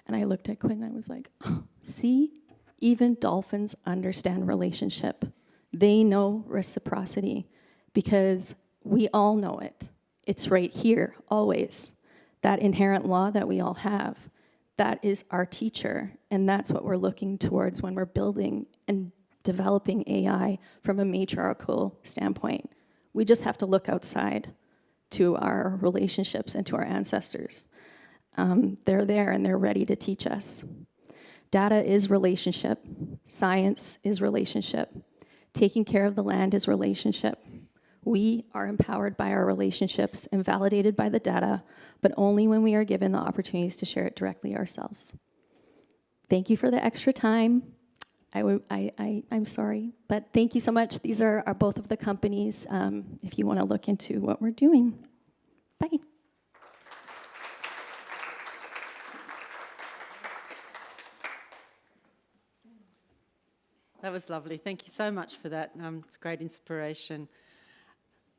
And I looked at Quinn, and I was like, oh, see, even dolphins understand relationship. They know reciprocity, because we all know it. It's right here, always. That inherent law that we all have, that is our teacher, and that's what we're looking towards when we're building and developing AI from a matriarchal standpoint. We just have to look outside to our relationships and to our ancestors. They're there and they're ready to teach us. Data is relationship. Science is relationship. Taking care of the land is relationship. We are empowered by our relationships and validated by the data, but only when we are given the opportunities to share it directly ourselves. Thank you for the extra time. I'm sorry, but thank you so much. These are both of the companies, if you want to look into what we're doing. Bye. That was lovely. Thank you so much for that. It's great inspiration.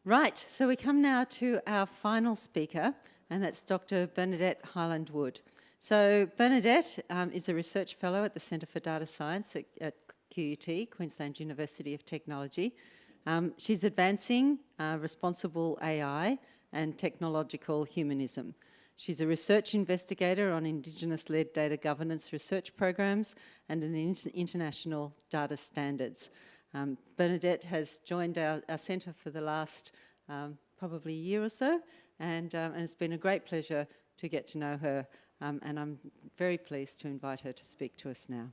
Right, so we come now to our final speaker, and that's Dr. Bernadette Hyland-Wood. So Bernadette is a research fellow at the Centre for Data Science at QUT, Queensland University of Technology. She's advancing responsible AI and technological humanism. She's a research investigator on Indigenous-led data governance research programs and in international data standards. Bernadette has joined our centre for the last probably year or so, and it's been a great pleasure to get to know her, and I'm very pleased to invite her to speak to us now.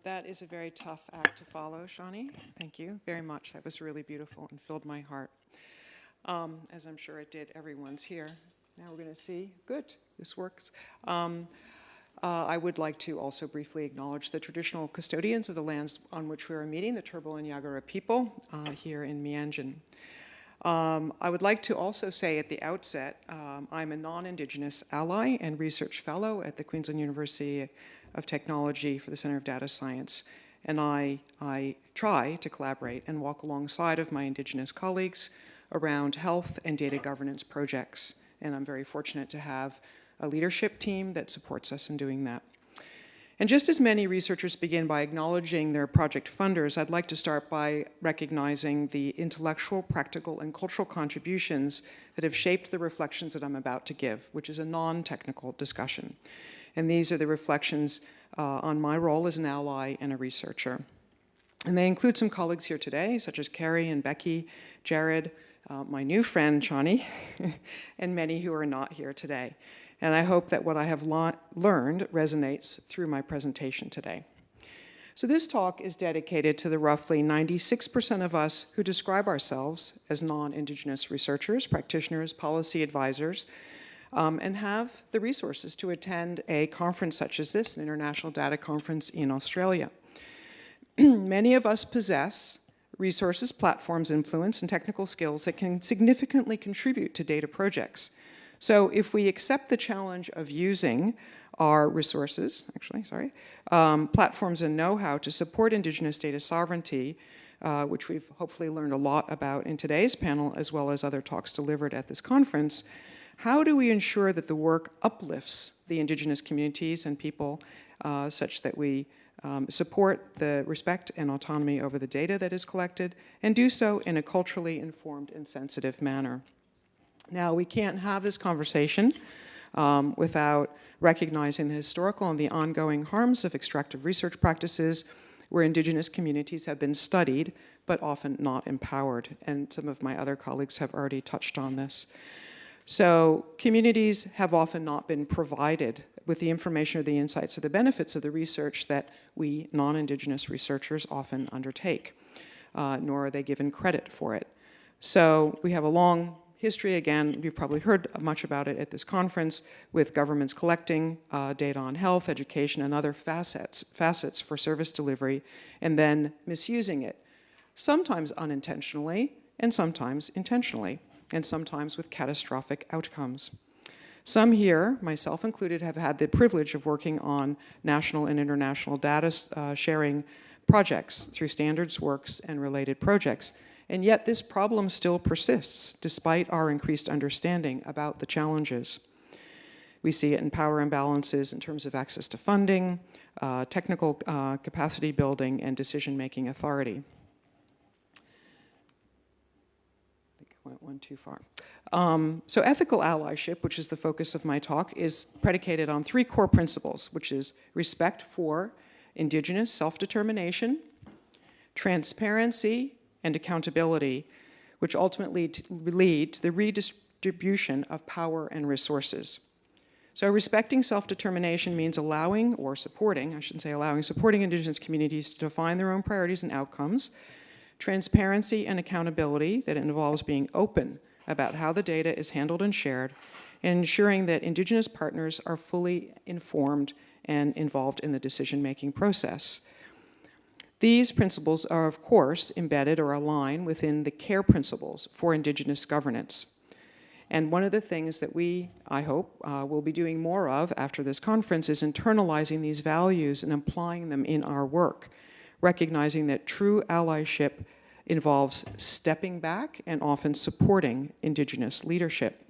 That is a very tough act to follow, Shani. Thank you very much. That was really beautiful and filled my heart. as I'm sure it did everyone's here. Now we're going to see. Good, this works. I would like to also briefly acknowledge the traditional custodians of the lands on which we are meeting, the Turrbal and Yagara people here in Mengersen. I would like to also say at the outset, I'm a non-Indigenous ally and research fellow at the Queensland University of Technology for the Centre of Data Science, and I try to collaborate and walk alongside of my Indigenous colleagues around health and data governance projects, and I'm very fortunate to have a leadership team that supports us in doing that. And just as many researchers begin by acknowledging their project funders, I'd like to start by recognizing the intellectual, practical, and cultural contributions that have shaped the reflections that I'm about to give, which is a non-technical discussion. And these are the reflections on my role as an ally and a researcher. And they include some colleagues here today, such as Kerrie and Becki, Jarryd, my new friend, Shani, and many who are not here today. And I hope that what I have learned resonates through my presentation today. So this talk is dedicated to the roughly 96% of us who describe ourselves as non-Indigenous researchers, practitioners, policy advisors, and have the resources to attend a conference such as this, an international data conference in Australia. Many of us possess resources, platforms, influence, and technical skills that can significantly contribute to data projects. So if we accept the challenge of using our resources, platforms and know-how to support Indigenous data sovereignty, which we've hopefully learned a lot about in today's panel, as well as other talks delivered at this conference, how do we ensure that the work uplifts the Indigenous communities and people such that we support the respect and autonomy over the data that is collected, and do so in a culturally informed and sensitive manner? Now, we can't have this conversation without recognizing the historical and the ongoing harms of extractive research practices where Indigenous communities have been studied, but often not empowered. And some of my other colleagues have already touched on this. So communities have often not been provided with the information or the insights or the benefits of the research that we non-Indigenous researchers often undertake, nor are they given credit for it. So we have a long history, again, you've probably heard much about it at this conference, with governments collecting data on health, education, and other facets for service delivery, and then misusing it, sometimes unintentionally, and sometimes intentionally, and sometimes with catastrophic outcomes. Some here, myself included, have had the privilege of working on national and international data sharing projects through standards works and related projects. And yet this problem still persists despite our increased understanding about the challenges. We see it in power imbalances in terms of access to funding, technical capacity building, and decision-making authority. I think I went one too far. So ethical allyship, which is the focus of my talk, is predicated on three core principles, which is respect for Indigenous self-determination, transparency, and accountability, which ultimately lead to the redistribution of power and resources. So respecting self-determination means allowing, or supporting, I shouldn't say allowing, supporting Indigenous communities to define their own priorities and outcomes. Transparency and accountability, that involves being open about how the data is handled and shared, and ensuring that Indigenous partners are fully informed and involved in the decision-making process. These principles are, of course, embedded or align within the CARE principles for Indigenous governance. And one of the things that we, I hope, will be doing more of after this conference is internalizing these values and applying them in our work, recognizing that true allyship involves stepping back and often supporting Indigenous leadership.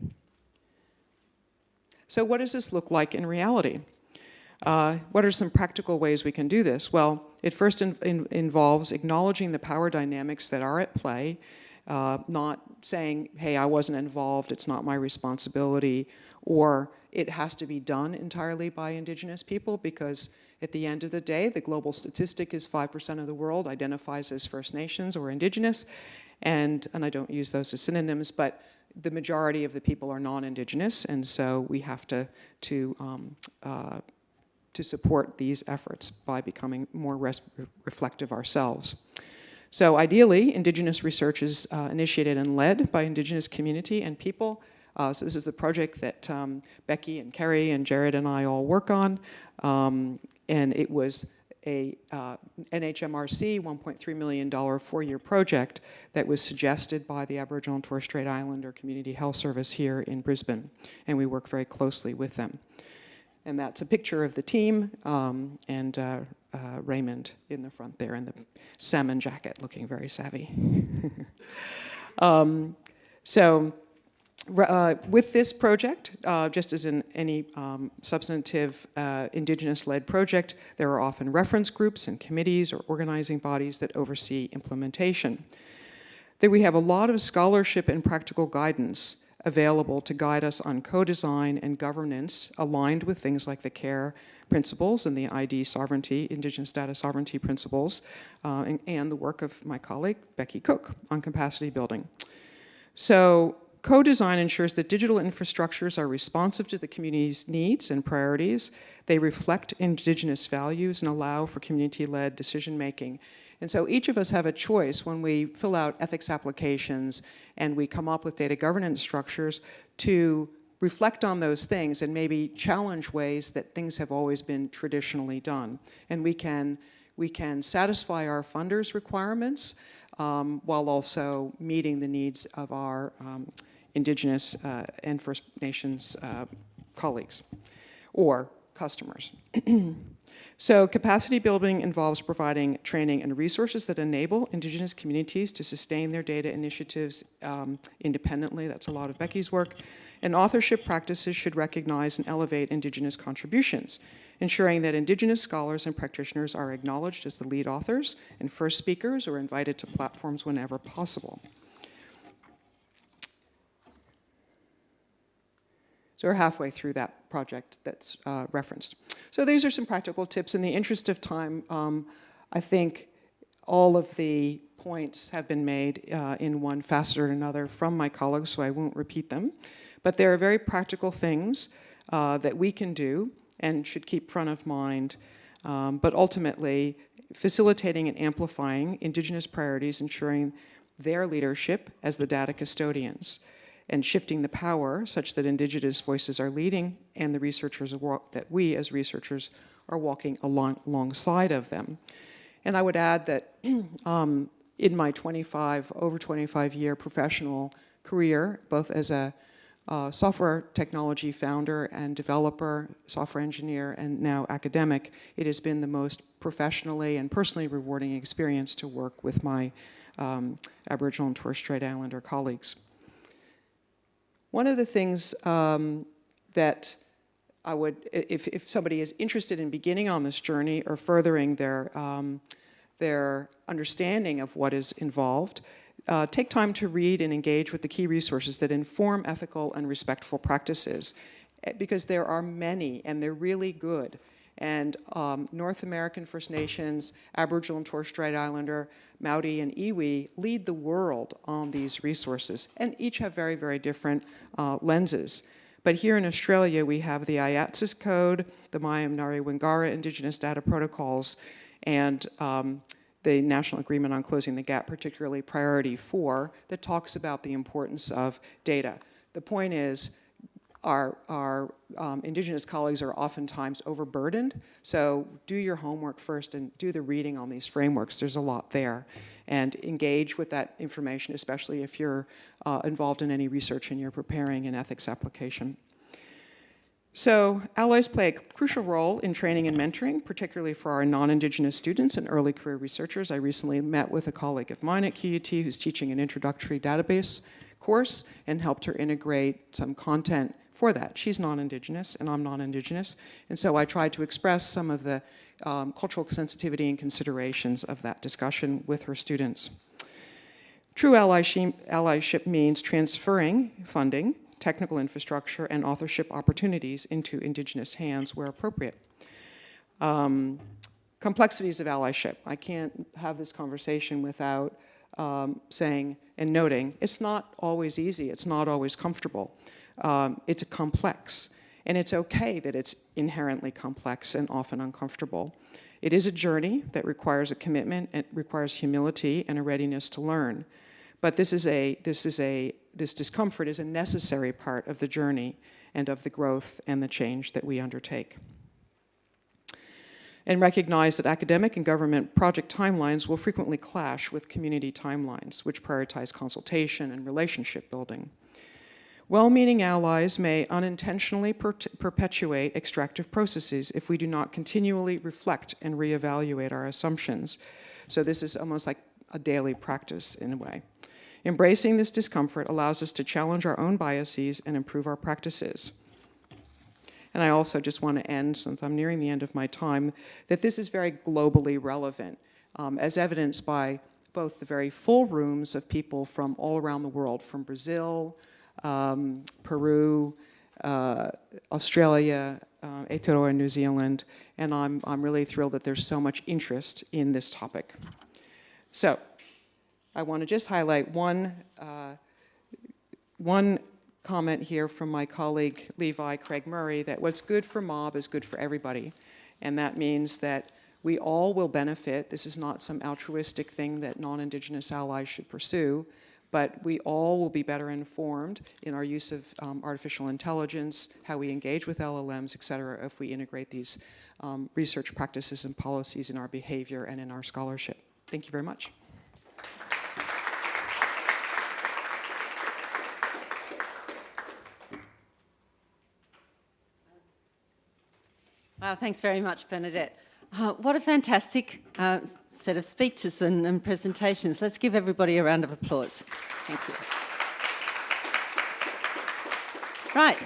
So what does this look like in reality? What are some practical ways we can do this? Well, it first involves acknowledging the power dynamics that are at play, not saying, hey, I wasn't involved, it's not my responsibility, or it has to be done entirely by Indigenous people, because at the end of the day, the global statistic is 5% of the world identifies as First Nations or Indigenous, and I don't use those as synonyms, but the majority of the people are non-Indigenous, and so we have to support these efforts by becoming more reflective ourselves. So ideally, Indigenous research is initiated and led by Indigenous community and people. So this is the project that Becki and Kerrie and Jarryd and I all work on. And it was a NHMRC $1.3 million 4-year project that was suggested by the Aboriginal and Torres Strait Islander Community Health Service here in Brisbane. And we work very closely with them. And that's a picture of the team and Raymond in the front there in the salmon jacket, looking very savvy. With this project, just as in any substantive Indigenous-led project, there are often reference groups and committees or organizing bodies that oversee implementation. Then we have a lot of scholarship and practical guidance available to guide us on co-design and governance aligned with things like the CARE principles and the ID sovereignty, Indigenous data sovereignty principles, and the work of my colleague, Becki Cook, on capacity building. So co-design ensures that digital infrastructures are responsive to the community's needs and priorities. They reflect Indigenous values and allow for community-led decision-making. And so each of us have a choice when we fill out ethics applications and we come up with data governance structures to reflect on those things and maybe challenge ways that things have always been traditionally done. And we can satisfy our funders' requirements while also meeting the needs of our Indigenous and First Nations colleagues or customers. So capacity building involves providing training and resources that enable Indigenous communities to sustain their data initiatives independently. That's a lot of Becki's work. And authorship practices should recognize and elevate Indigenous contributions, ensuring that Indigenous scholars and practitioners are acknowledged as the lead authors and first speakers or invited to platforms whenever possible. So we're halfway through that project that's referenced. So these are some practical tips. In the interest of time, I think all of the points have been made in one facet or another from my colleagues, so I won't repeat them. But there are very practical things that we can do and should keep front of mind, but ultimately facilitating and amplifying Indigenous priorities, ensuring their leadership as the data custodians, and shifting the power such that Indigenous voices are leading and the researchers that we as researchers are walking alongside of them. And I would add that in my over 25-year professional career, both as a software technology founder and developer, software engineer, and now academic, it has been the most professionally and personally rewarding experience to work with my Aboriginal and Torres Strait Islander colleagues. One of the things that I would, if somebody is interested in beginning on this journey or furthering their understanding of what is involved, take time to read and engage with the key resources that inform ethical and respectful practices, because there are many and they're really good. And North American First Nations, Aboriginal and Torres Strait Islander, Māori and Iwi lead the world on these resources, and each have very, very different lenses. But here in Australia, we have the ATSICHS code, the Mayam-Ngari Wangara Indigenous Data Protocols, and the National Agreement on Closing the Gap, particularly Priority 4, that talks about the importance of data. The point is, our Indigenous colleagues are oftentimes overburdened, so do your homework first and do the reading on these frameworks. There's a lot there. And engage with that information, especially if you're involved in any research and you're preparing an ethics application. So allies play a crucial role in training and mentoring, particularly for our non-Indigenous students and early career researchers. I recently met with a colleague of mine at QUT who's teaching an introductory database course and helped her integrate some content for that. She's non-Indigenous and I'm non-Indigenous, and so I tried to express some of the cultural sensitivity and considerations of that discussion with her students. True allyship means transferring funding, technical infrastructure, and authorship opportunities into Indigenous hands where appropriate. Complexities of allyship. I can't have this conversation without saying and noting it's not always easy, it's not always comfortable. It's complex, and it's okay that it's inherently complex and often uncomfortable. It is a journey that requires a commitment, it requires humility and a readiness to learn. But this discomfort is a necessary part of the journey and of the growth and the change that we undertake. And recognize that academic and government project timelines will frequently clash with community timelines, which prioritize consultation and relationship building. Well-meaning allies may unintentionally perpetuate extractive processes if we do not continually reflect and reevaluate our assumptions. So this is almost like a daily practice in a way. Embracing this discomfort allows us to challenge our own biases and improve our practices. And I also just want to end, since I'm nearing the end of my time, that this is very globally relevant, as evidenced by both the very full rooms of people from all around the world, from Brazil, Peru, Australia, Aotearoa, New Zealand, and I'm really thrilled that there's so much interest in this topic. So, I want to just highlight one comment here from my colleague Levi Craig Murray, that what's good for mob is good for everybody. And that means that we all will benefit. This is not some altruistic thing that non-Indigenous allies should pursue, but we all will be better informed in our use of artificial intelligence, how we engage with LLMs, et cetera, if we integrate these research practices and policies in our behavior and in our scholarship. Thank you very much. Wow, thanks very much, Bernadette. What a fantastic set of speeches and presentations. Let's give everybody a round of applause. Thank you. Right,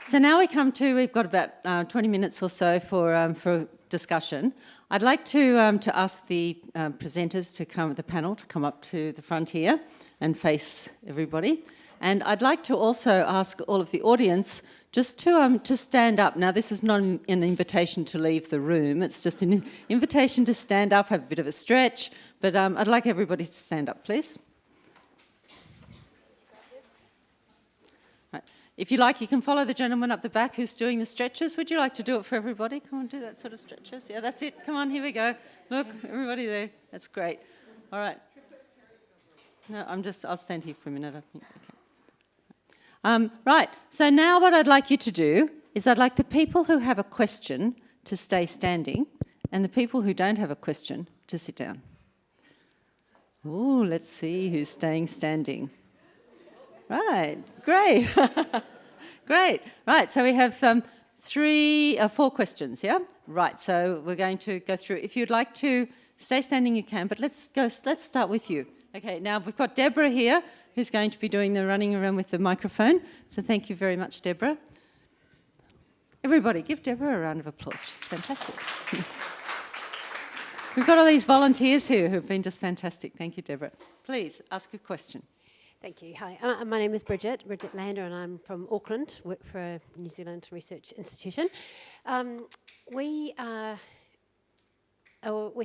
so now we've got about 20 minutes or so for discussion. I'd like to ask the presenters the panel to come up to the front here and face everybody. And I'd like to also ask all of the audience just to stand up. Now, this is not an invitation to leave the room. It's just an invitation to stand up, have a bit of a stretch. But I'd like everybody to stand up, please. Right. If you like, you can follow the gentleman up the back who's doing the stretches. Would you like to do it for everybody? Come on, do that sort of stretches. Yeah, that's it. Come on, here we go. Look, everybody there. That's great. All right. No, I'll stand here for a minute, I think. Okay. Right, so now what I'd like you to do is I'd like the people who have a question to stay standing and the people who don't have a question to sit down. Ooh, let's see who's staying standing. Right, great. Great. Right, so we have 4 questions, yeah? Right, so we're going to go through. If you'd like to stay standing, you can, but let's start with you. Okay, now we've got Deborah here, who's going to be doing the running around with the microphone. So thank you very much, Deborah. Everybody, give Deborah a round of applause. She's fantastic. We've got all these volunteers here who've been just fantastic. Thank you, Deborah. Please, ask a question. Thank you. Hi, my name is Bernadette Lander, and I'm from Auckland, work for a New Zealand research institution. We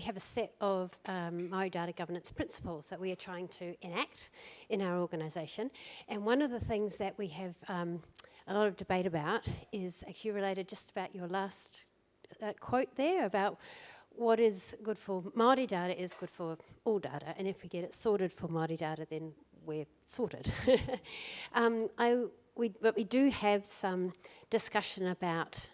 have a set of Maori data governance principles that we are trying to enact in our organisation. And one of the things that we have a lot of debate about is actually related just about your last quote there about what is good for Māori data is good for all data. And if we get it sorted for Māori data, then we're sorted. But we do have some discussion about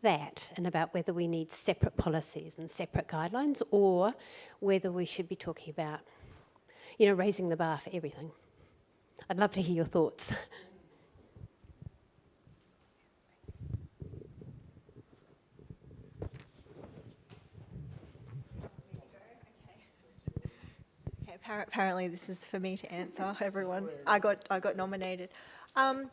that and about whether we need separate policies and separate guidelines or whether we should be talking about, raising the bar for everything. I'd love to hear your thoughts. Okay, apparently this is for me to answer, everyone. I got nominated. I'm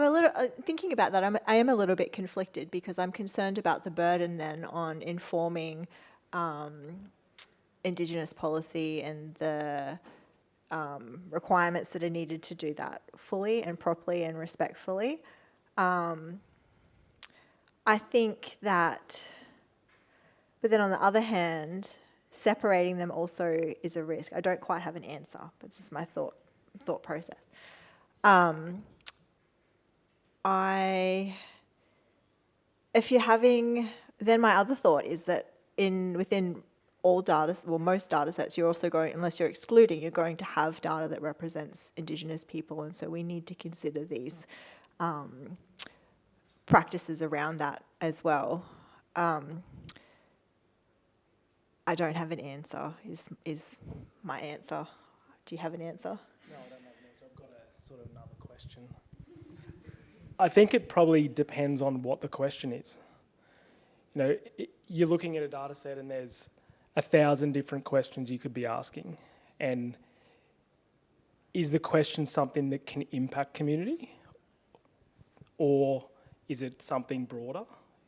a little thinking about that. I am a little bit conflicted because I'm concerned about the burden then on informing Indigenous policy and the requirements that are needed to do that fully and properly and respectfully. I think that, but then on the other hand, separating them also is a risk. I don't quite have an answer, but this is my thought process. if you're having, then my other thought is that within all data, well, most data sets, you're also going, unless you're excluding, you're going to have data that represents Indigenous people, and so we need to consider these practices around that as well. I don't have an answer, is my answer. Do you have an answer? No, I don't have an answer. I've got a sort of another question. I think it probably depends on what the question is. You know, you're looking at a data set and there's 1,000 different questions you could be asking. And is the question something that can impact community? Or is it something broader?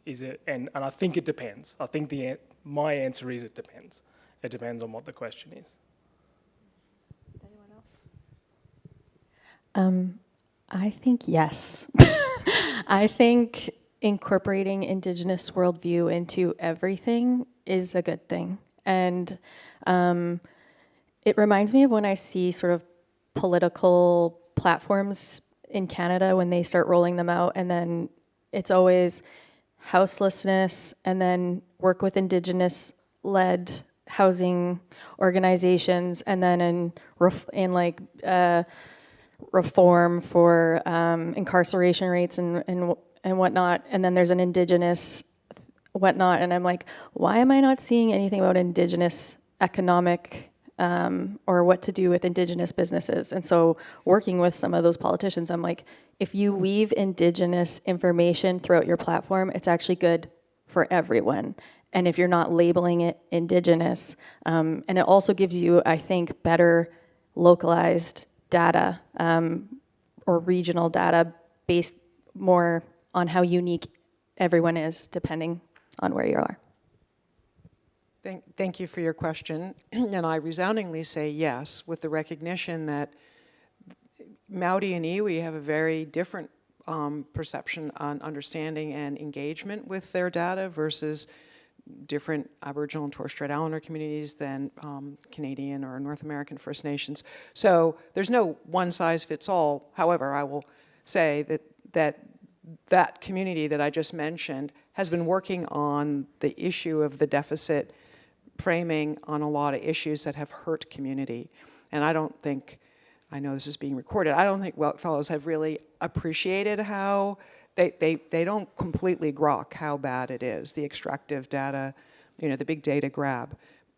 Is it, and I think it depends. I think my answer is it depends. It depends on what the question is. Anyone else? I think yes. I think incorporating Indigenous worldview into everything is a good thing. And it reminds me of when I see sort of political platforms in Canada when they start rolling them out, and then it's always houselessness and then work with Indigenous-led housing organizations, and then in reform for incarceration rates and whatnot, and then there's an Indigenous whatnot, and I'm like, why am I not seeing anything about Indigenous economic or what to do with Indigenous businesses? And so working with some of those politicians, I'm like, if you weave Indigenous information throughout your platform, it's actually good for everyone. And if you're not labeling it Indigenous, and it also gives you, I think, better localized data or regional data based more on how unique everyone is depending on where you are. Thank you for your question. And I resoundingly say yes, with the recognition that Māori and iwi have a very different perception on understanding and engagement with their data versus different Aboriginal and Torres Strait Islander communities than Canadian or North American First Nations. So there's no one size fits all. However, I will say that community that I just mentioned has been working on the issue of the deficit framing on a lot of issues that have hurt community. And I don't think, I know this is being recorded, I don't think fellows have really appreciated how they don't completely grok how bad it is, the extractive data, you know, the big data grab.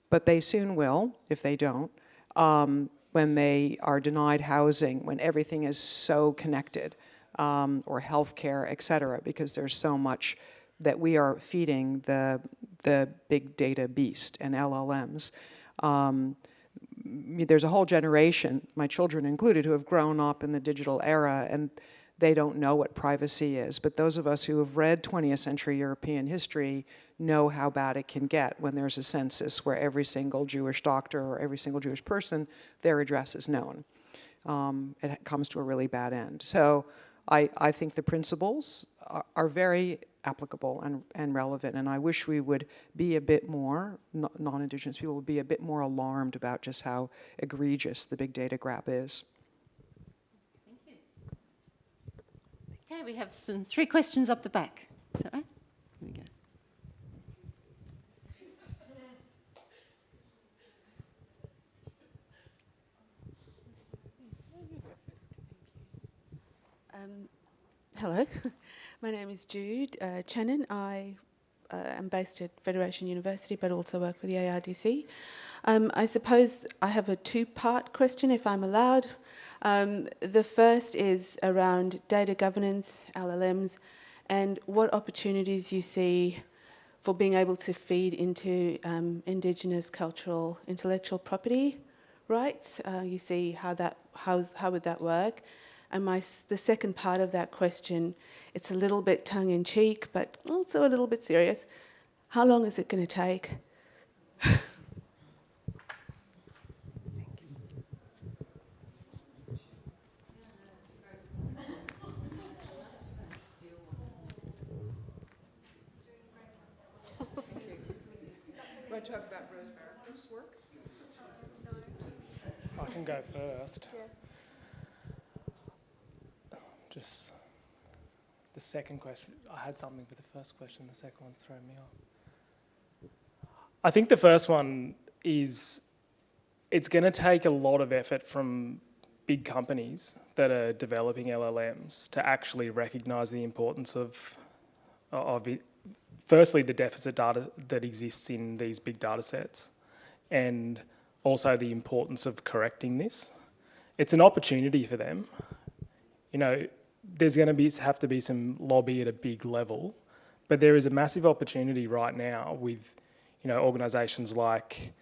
But they soon will, if they don't, when they are denied housing, when everything is so connected, or healthcare, et cetera, because there's so much that we are feeding the big data beast and LLMs. There's a whole generation, my children included, who have grown up in the digital era, and they don't know what privacy is. But those of us who have read 20th century European history know how bad it can get when there's a census where every single Jewish doctor or every single Jewish person, their address is known. It comes to a really bad end. So I think the principles are very applicable and relevant, and I wish we would be a bit more, non-Indigenous people would be a bit more alarmed about just how egregious the big data grab is. Thank you. Okay, we have 3 questions up the back. Is that right? Here we go. Hello, my name is Jude Channon. I am based at Federation University but also work for the ARDC. I suppose I have a 2-part question if I'm allowed. The first is around data governance, LLMs, and what opportunities you see for being able to feed into Indigenous cultural intellectual property rights. You see how would that work? And the second part of that question, it's a little bit tongue-in-cheek, but also a little bit serious. How long is it going to take? Want to talk about Rose Barrett's work? I can go first. Yeah. the second question, I had something for the first question, the second one's thrown me off. I think the first one is, it's going to take a lot of effort from big companies that are developing LLMs to actually recognise the importance of it. Firstly, the deficit data that exists in these big data sets, and also the importance of correcting this. It's an opportunity for them. You know, there's going to have to be some lobby at a big level, but there is a massive opportunity right now with, you know, organisations like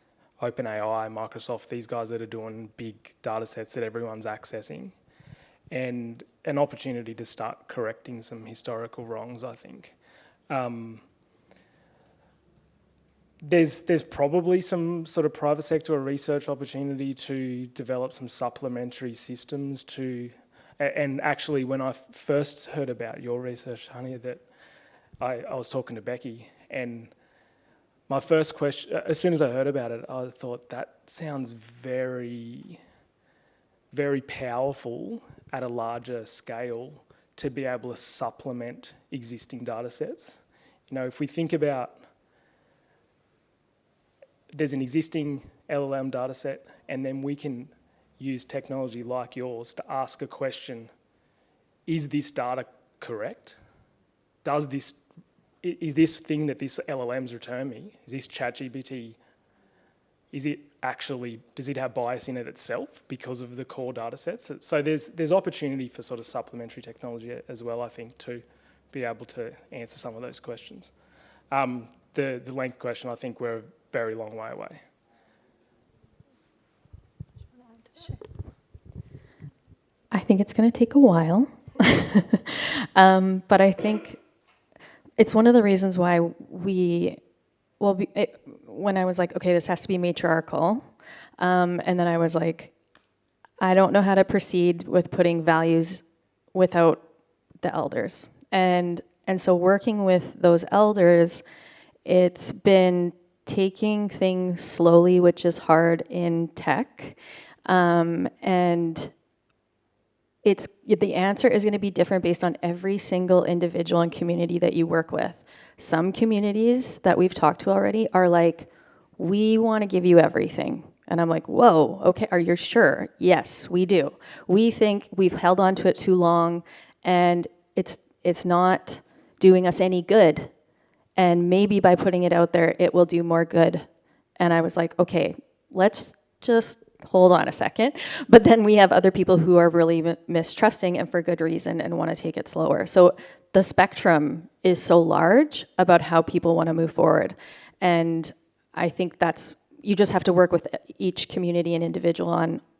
OpenAI, Microsoft, these guys that are doing big data sets that everyone's accessing, and an opportunity to start correcting some historical wrongs, I think. There's probably some sort of private sector or research opportunity to develop some supplementary systems to, and actually when I first heard about your research, Shani, that I was talking to Becki, and my first question, as soon as I heard about it, I thought that sounds very, very powerful at a larger scale to be able to supplement existing data sets. You know, if we think about, there's an existing LLM data set, and then we can use technology like yours to ask a question, is this data correct? Is this thing that this LLM's return me, is this ChatGPT, is it actually, does it have bias in it itself because of the core data sets? So there's opportunity for sort of supplementary technology as well, I think, to be able to answer some of those questions. The length question, I think we're a very long way away. I think it's going to take a while, but I think it's one of the reasons why when I was like, okay, this has to be matriarchal, and then I was like, I don't know how to proceed with putting values without the elders. And so working with those elders, it's been taking things slowly, which is hard in tech, and the answer is going to be different based on every single individual and community that you work with. Some communities that we've talked to already are like, we want to give you everything. And I'm like, whoa, okay, are you sure? Yes, we do. We think we've held on to it too long, and it's not doing us any good. And maybe by putting it out there, it will do more good. And I was like, okay, let's just hold on a second. But then we have other people who are really mistrusting, and for good reason, and want to take it slower. So the spectrum is so large about how people want to move forward. And I think you just have to work with each community and individual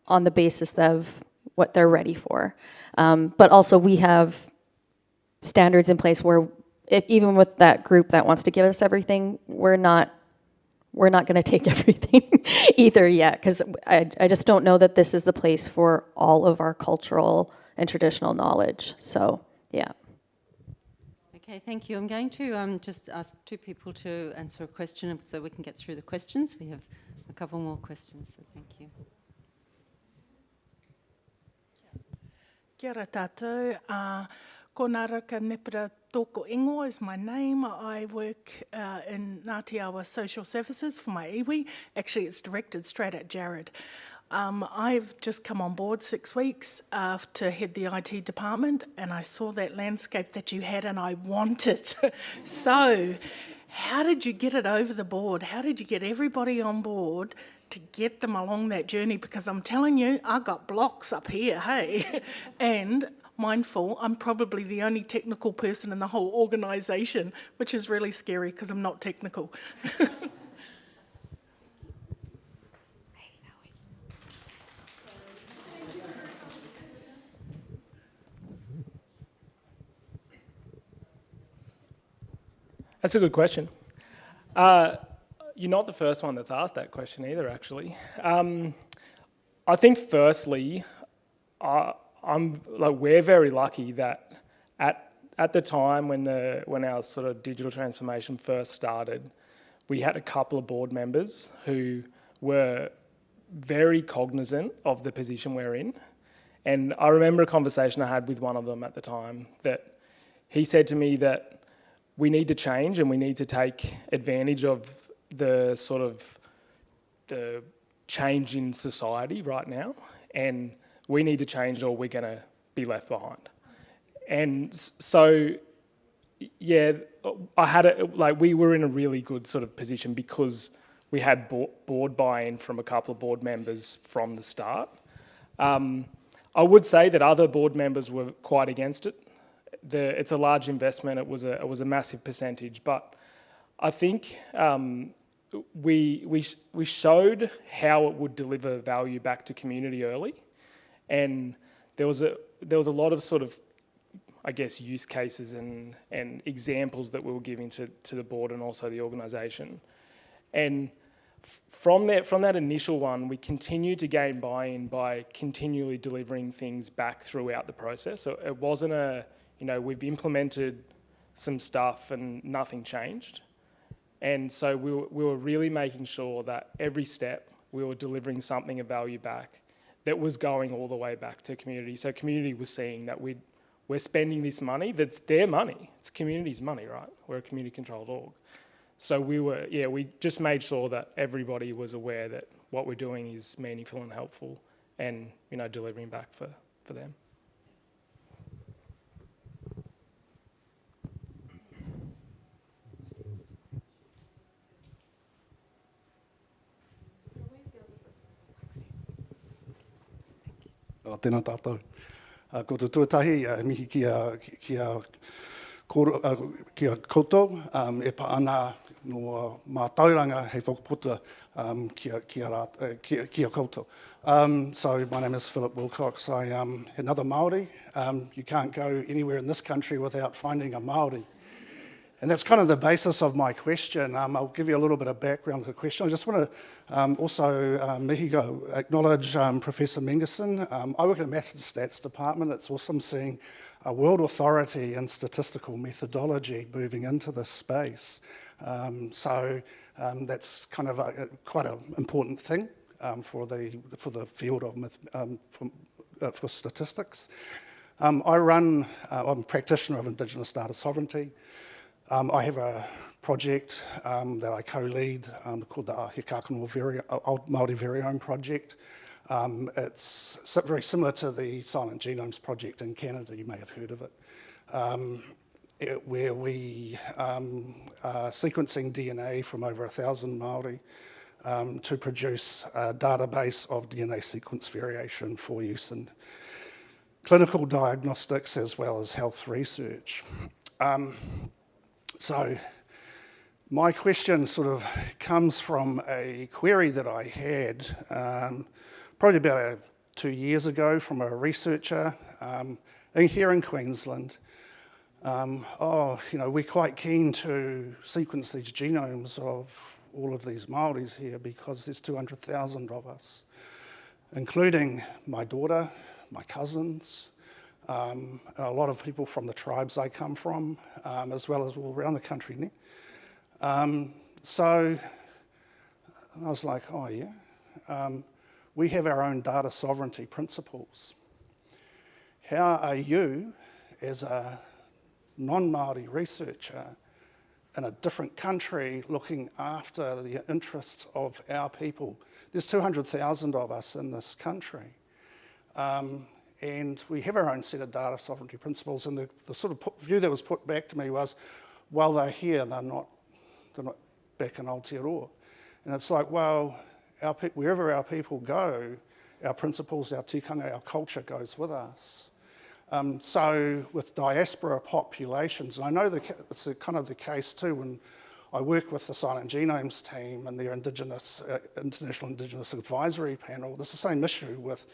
on the basis of what they're ready for. But also we have standards in place where even with that group that wants to give us everything, we're not going to take everything either yet, because I just don't know that this is the place for all of our cultural and traditional knowledge. So, yeah. Okay, thank you. I'm going to just ask two people to answer a question so we can get through the questions. We have a couple more questions, so thank you. Kia ora tātou. Ko Nāraka Nepera Toko Ingoa is my name. I work in Ngāti Awa Social Services for my iwi. Actually, it's directed straight at Jarryd. I've just come on board 6 weeks to head the IT department, and I saw that landscape that you had and I want it. So how did you get it over the board? How did you get everybody on board to get them along that journey? Because I'm telling you, I got blocks up here, hey? And mindful, I'm probably the only technical person in the whole organisation, which is really scary because I'm not technical. That's a good question. You're not the first one that's asked that question either, actually. I think firstly, we're very lucky that at the time when our sort of digital transformation first started, we had a couple of board members who were very cognizant of the position we're in. And I remember a conversation I had with one of them at the time that he said to me that we need to change and we need to take advantage of the sort of the change in society right now, and we need to change or we're going to be left behind. And so, yeah, we were in a really good sort of position because we had board buy-in from a couple of board members from the start. I would say that other board members were quite against it. It's a large investment. It was a massive percentage, but I think we showed how it would deliver value back to community early, and there was a lot of sort of, I guess, use cases and examples that we were giving to the board and also the organisation. And from that initial one, we continued to gain buy-in by continually delivering things back throughout the process. So it wasn't we've implemented some stuff and nothing changed. And so we were really making sure that every step we were delivering something of value back that was going all the way back to community. So community was seeing that we're spending this money that's their money. It's community's money, right? We're a community-controlled org. So we just made sure that everybody was aware that what we're doing is meaningful and helpful and, delivering back for them. Tēnā tātou. Ko te tuatahi, mihi kia koutou, e pa ana no mātauranga hei whakaputa kia koutou. So my name is Philip Wilcox. I am another Māori. You can't go anywhere in this country without finding a Māori. And that's kind of the basis of my question. I'll give you a little bit of background to the question. I just want to also, mihigo, acknowledge Professor Mengersen. I work in a maths and stats department. It's awesome seeing a world authority in statistical methodology moving into this space. So that's kind of quite an important thing for the field of for statistics. I'm a practitioner of Indigenous data sovereignty. I have a project that I co-lead called the Old Māori Very Own Project. It's very similar to the Silent Genomes Project in Canada. You may have heard of it, where we are sequencing DNA from over 1,000 Māori to produce a database of DNA sequence variation for use in clinical diagnostics as well as health research. So my question sort of comes from a query that I had probably about 2 years ago from a researcher here in Queensland. We're quite keen to sequence these genomes of all of these Māoris here because there's 200,000 of us, including my daughter, my cousins, a lot of people from the tribes I come from, as well as all around the country. So I was like, oh yeah, we have our own data sovereignty principles. How are you, as a non-Māori researcher in a different country, looking after the interests of our people? There's 200,000 of us in this country. And we have our own set of data sovereignty principles, and the sort of view that was put back to me was, while they're here, they're not back in Aotearoa. And it's like, well, wherever our people go, our principles, our tikanga, our culture goes with us. So with diaspora populations, and I know it's kind of the case too when I work with the Silent Genomes team and their International Indigenous Advisory Panel, there's the same issue with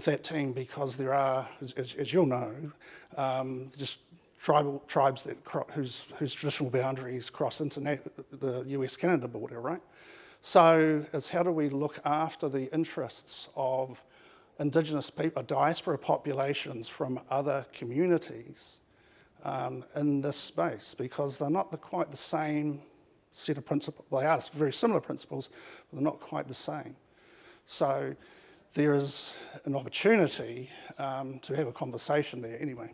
that team because there are, as you'll know, just tribes whose traditional boundaries cross into the US-Canada border, right? So it's how do we look after the interests of Indigenous people, diaspora populations from other communities in this space, because they're not quite the same set of principles. They are very similar principles, but they're not quite the same. So there is an opportunity to have a conversation there anyway.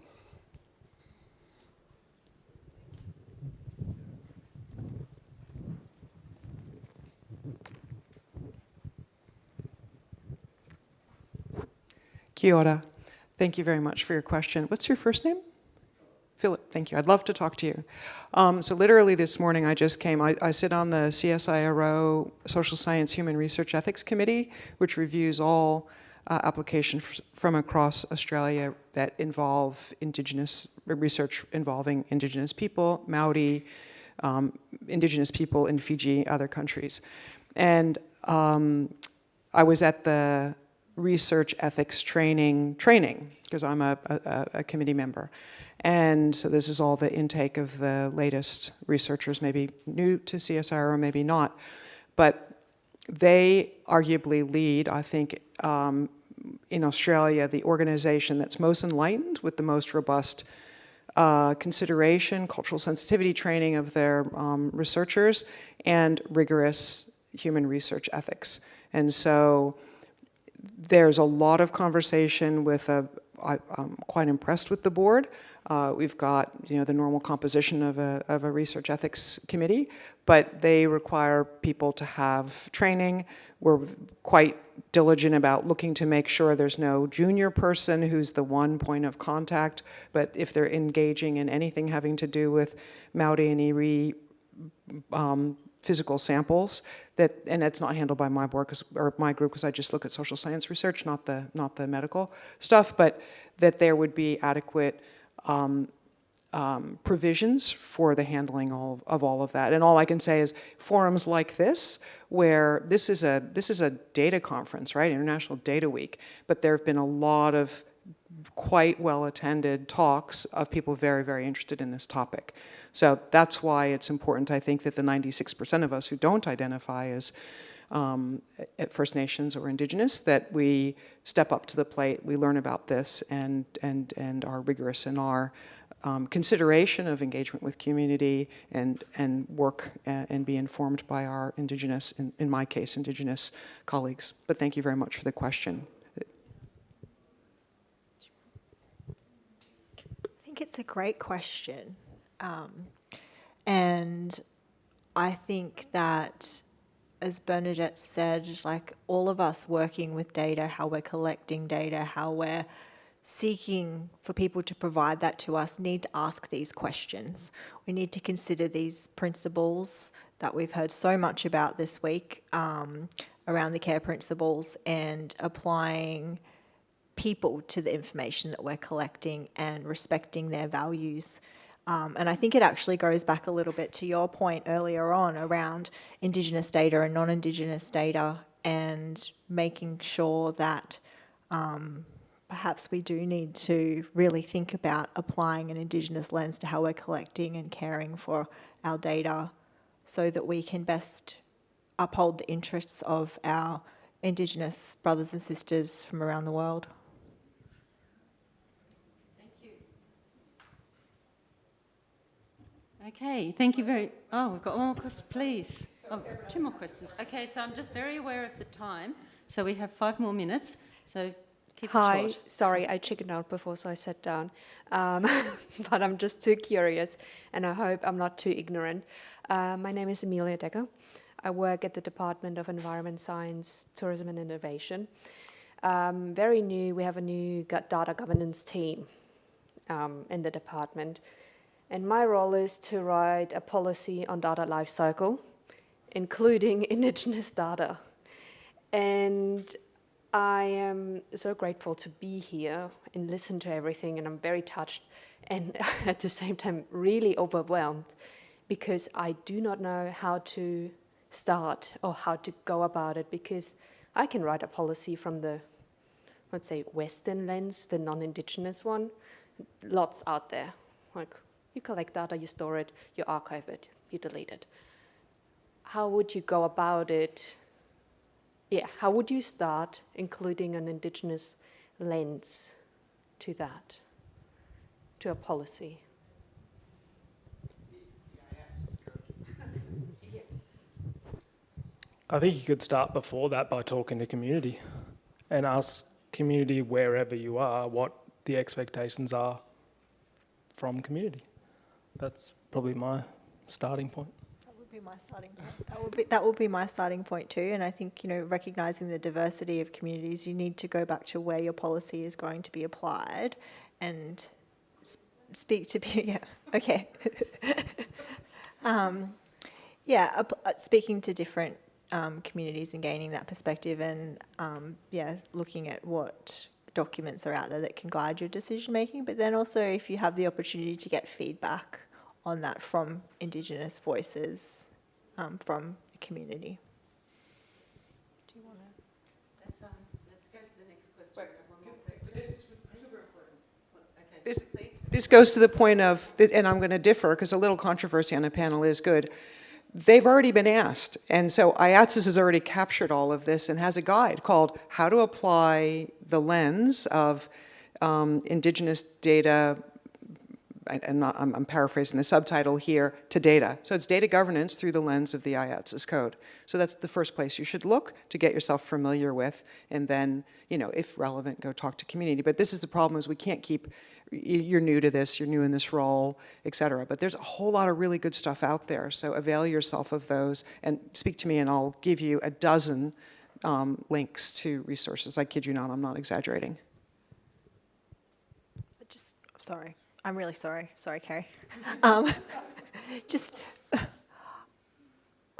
Kia ora. Thank you very much for your question. What's your first name? Philip, thank you. I'd love to talk to you. So literally this morning I just came, I sit on the CSIRO Social Science Human Research Ethics Committee, which reviews all applications from across Australia that involve Indigenous research involving Indigenous people, Maori, Indigenous people in Fiji, other countries. And I was at the research ethics training because I'm a committee member. And so this is all the intake of the latest researchers, maybe new to CSIRO or maybe not. But they arguably lead, I think, in Australia, the organization that's most enlightened with the most robust consideration, cultural sensitivity training of their researchers, and rigorous human research ethics. And so there's a lot of conversation with I'm quite impressed with the board. We've got the normal composition of a research ethics committee, but they require people to have training. We're quite diligent about looking to make sure there's no junior person who's the one point of contact, but if they're engaging in anything having to do with Maori and Iwi physical samples, and that's not handled by my board or my group because I just look at social science research, not the medical stuff, but that there would be adequate provisions for the handling of all of that. And all I can say is forums like this, where this is a data conference, right? International Data Week, but there have been a lot of quite well-attended talks of people very, very interested in this topic. So that's why it's important, I think, that the 96% of us who don't identify as First Nations or Indigenous, that we step up to the plate, we learn about this, and are rigorous in our consideration of engagement with community and work and be informed by our Indigenous, in my case, Indigenous colleagues. But thank you very much for the question. I think it's a great question. And I think that, as Bernadette said, like all of us working with data, how we're collecting data, how we're seeking for people to provide that to us, need to ask these questions. We need to consider these principles that we've heard so much about this week around the care principles, and applying people to the information that we're collecting and respecting their values. And I think it actually goes back a little bit to your point earlier on around Indigenous data and non-Indigenous data, and making sure that perhaps we do need to really think about applying an Indigenous lens to how we're collecting and caring for our data, so that we can best uphold the interests of our Indigenous brothers and sisters from around the world. Okay, thank you very... Oh, we've got one more question, please. Oh, two more questions. Okay, so I'm just very aware of the time. So we have 5 more minutes, so keep it short. Sorry, I chickened out before, so I sat down. But I'm just too curious, and I hope I'm not too ignorant. My name is Amelia Decker. I work at the Department of Environment Science, Tourism and Innovation. Very new, we have a new data governance team in the department. And my role is to write a policy on data lifecycle, including Indigenous data. And I am so grateful to be here and listen to everything, and I'm very touched and at the same time really overwhelmed, because I do not know how to start or how to go about it, because I can write a policy from the, let's say, Western lens, the non-Indigenous one. Lots out there, like, you collect data, you store it, you archive it, you delete it. How would you go about it? Yeah, how would you start including an Indigenous lens to that, to a policy? I think you could start before that by talking to community and ask community wherever you are what the expectations are from community. That's probably my starting point. That would would be my starting point. That would be my starting point too. And I think, recognising the diversity of communities, you need to go back to where your policy is going to be applied and speak to people. Yeah, okay. Speaking to different communities and gaining that perspective, and looking at what documents are out there that can guide your decision making, but then also if you have the opportunity to get feedback on that from Indigenous voices from the community. Do you want to? Let's go to the next question. This is super important. This goes to the point of, and I'm going to differ because a little controversy on a panel is good. They've already been asked, and so ATSICHS has already captured all of this and has a guide called How to Apply the Lens of Indigenous Data, and I'm paraphrasing the subtitle here, to data. So it's data governance through the lens of the ATSICHS code. So that's the first place you should look to get yourself familiar with, and then, if relevant, go talk to community. But this is the problem, is we can't keep, you're new to this, you're new in this role, et cetera. But there's a whole lot of really good stuff out there, so avail yourself of those and speak to me and I'll give you a dozen links to resources. I kid you not, I'm not exaggerating. Sorry, I'm really sorry. Sorry, Kerrie.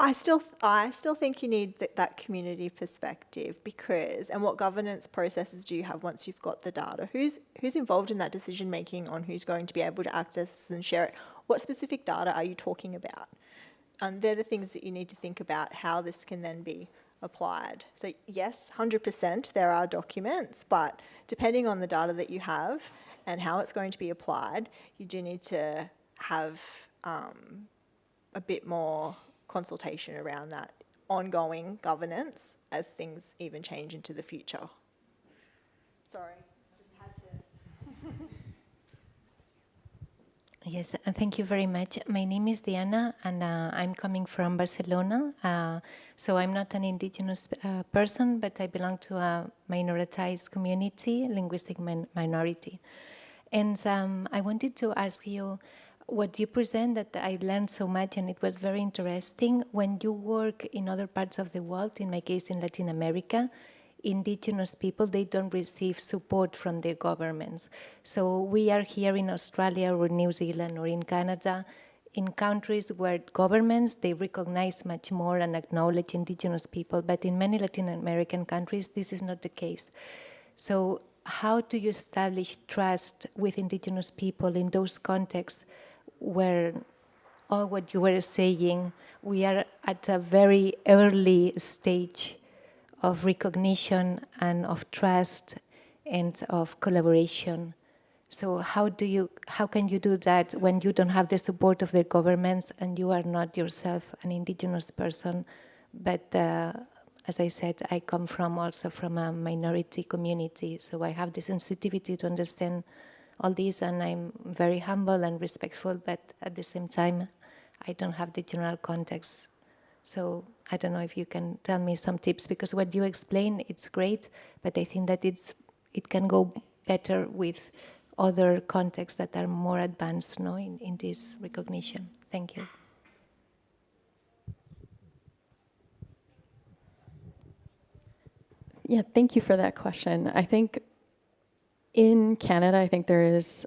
I still think you need that community perspective, because, and what governance processes do you have once you've got the data? Who's involved in that decision making on who's going to be able to access and share it? What specific data are you talking about? And they're the things that you need to think about how this can then be applied. So yes, 100% there are documents, but depending on the data that you have and how it's going to be applied, you do need to have a bit more consultation around that ongoing governance as things even change into the future. Sorry, I just had to. Yes, thank you very much. My name is Diana, and I'm coming from Barcelona. So I'm not an Indigenous person, but I belong to a minoritized community, linguistic minority. And I wanted to ask you, what you present, that I learned so much, and it was very interesting. When you work in other parts of the world, in my case in Latin America, Indigenous people, they don't receive support from their governments. So we are here in Australia or New Zealand or in Canada, in countries where governments, they recognize much more and acknowledge Indigenous people, but in many Latin American countries, this is not the case. So how do you establish trust with Indigenous people in those contexts where all what you were saying, we are at a very early stage of recognition and of trust and of collaboration? So how can you do that when you don't have the support of the governments and you are not yourself an Indigenous person? But as I said, I come also from a minority community, so I have the sensitivity to understand all this, and I'm very humble and respectful, but at the same time, I don't have the general context. So I don't know if you can tell me some tips, because what you explain, it's great, but I think that it can go better with other contexts that are more advanced, no, in this recognition. Thank you. Yeah, thank you for that question. I think in Canada, I think there is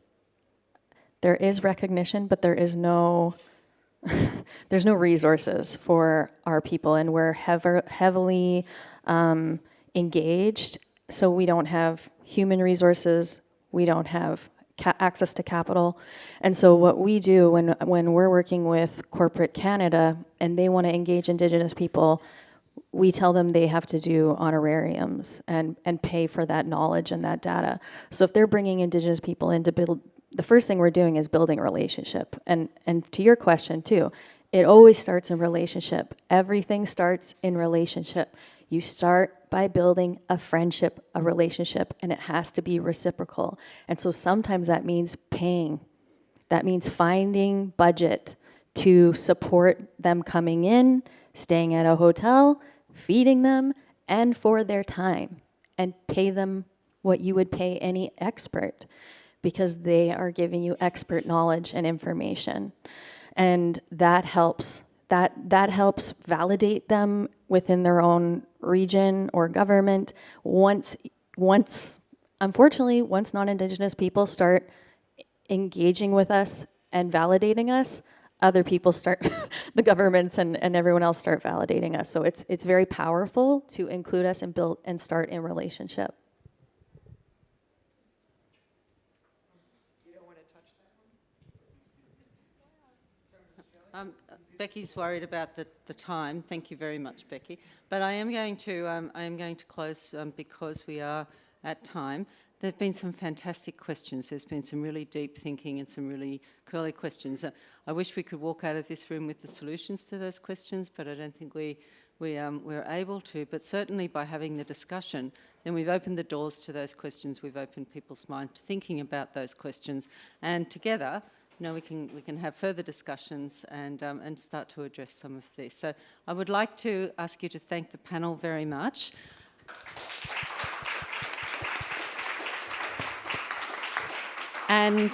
recognition, but there is no there's no resources for our people, and we're heavily engaged. So we don't have human resources, we don't have access to capital, and so what we do when we're working with corporate Canada and they want to engage Indigenous people, we tell them they have to do honorariums and pay for that knowledge and that data. So if they're bringing Indigenous people in to build, the first thing we're doing is building a relationship. And to your question too, it always starts in relationship. Everything starts in relationship. You start by building a friendship, a relationship, and it has to be reciprocal. And so sometimes that means paying. That means finding budget to support them coming in, staying at a hotel, feeding them, and for their time, and pay them what you would pay any expert, because they are giving you expert knowledge and information. And that helps That helps validate them within their own region or government. Unfortunately, once non-Indigenous people start engaging with us and validating us, other people start, the governments and everyone else start validating us. So it's very powerful to include us and build and start in relationship. You don't want to touch that one? Becky's worried about the time. Thank you very much, Becki. But I am going to close because we are at time. There have been some fantastic questions. There's been some really deep thinking and some really curly questions. I wish we could walk out of this room with the solutions to those questions, but I don't think we're able to. But certainly by having the discussion, then we've opened the doors to those questions. We've opened people's mind to thinking about those questions, and together, we can have further discussions and start to address some of this. So I would like to ask you to thank the panel very much. And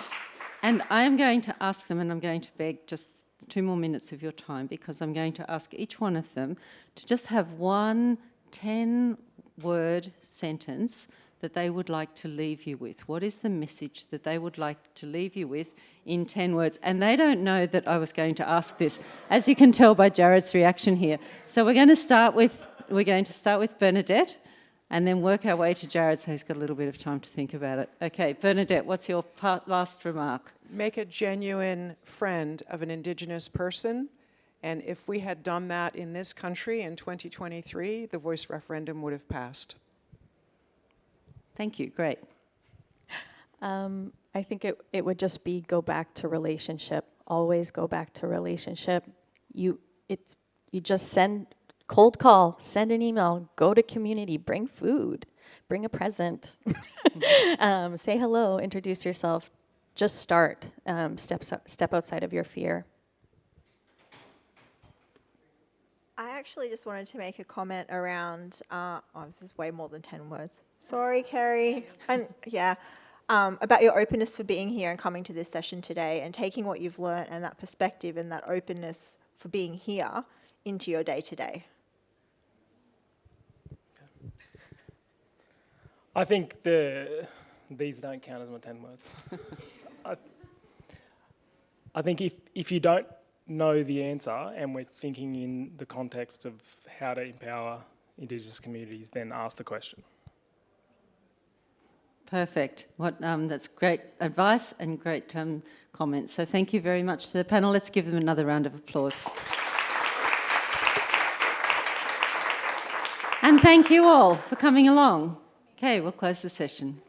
I am going to ask them, and I'm going to beg just 2 more minutes of your time, because I'm going to ask each one of them to just have one 10-word sentence that they would like to leave you with. What is the message that they would like to leave you with in 10 words? And they don't know that I was going to ask this, as you can tell by Jarryd's reaction here. So we're going to start with Bernadette, and then work our way to Jarryd, so he's got a little bit of time to think about it. Okay, Bernadette, what's your last remark? Make a genuine friend of an Indigenous person, and if we had done that in this country in 2023, the voice referendum would have passed. Thank you, great. I think it would just be go back to relationship. Always go back to relationship. You just cold call, send an email, go to community, bring food, bring a present, say hello, introduce yourself, just start, step outside of your fear. I actually just wanted to make a comment around, this is way more than 10 words. Sorry, Kerrie. And yeah, about your openness for being here and coming to this session today and taking what you've learned and that perspective and that openness for being here into your day-to-day. I think these don't count as my 10 words. I think if you don't know the answer and we're thinking in the context of how to empower Indigenous communities, then ask the question. Perfect. That's great advice and great comments. So thank you very much to the panel. Let's give them another round of applause. And thank you all for coming along. Okay, we'll close the session.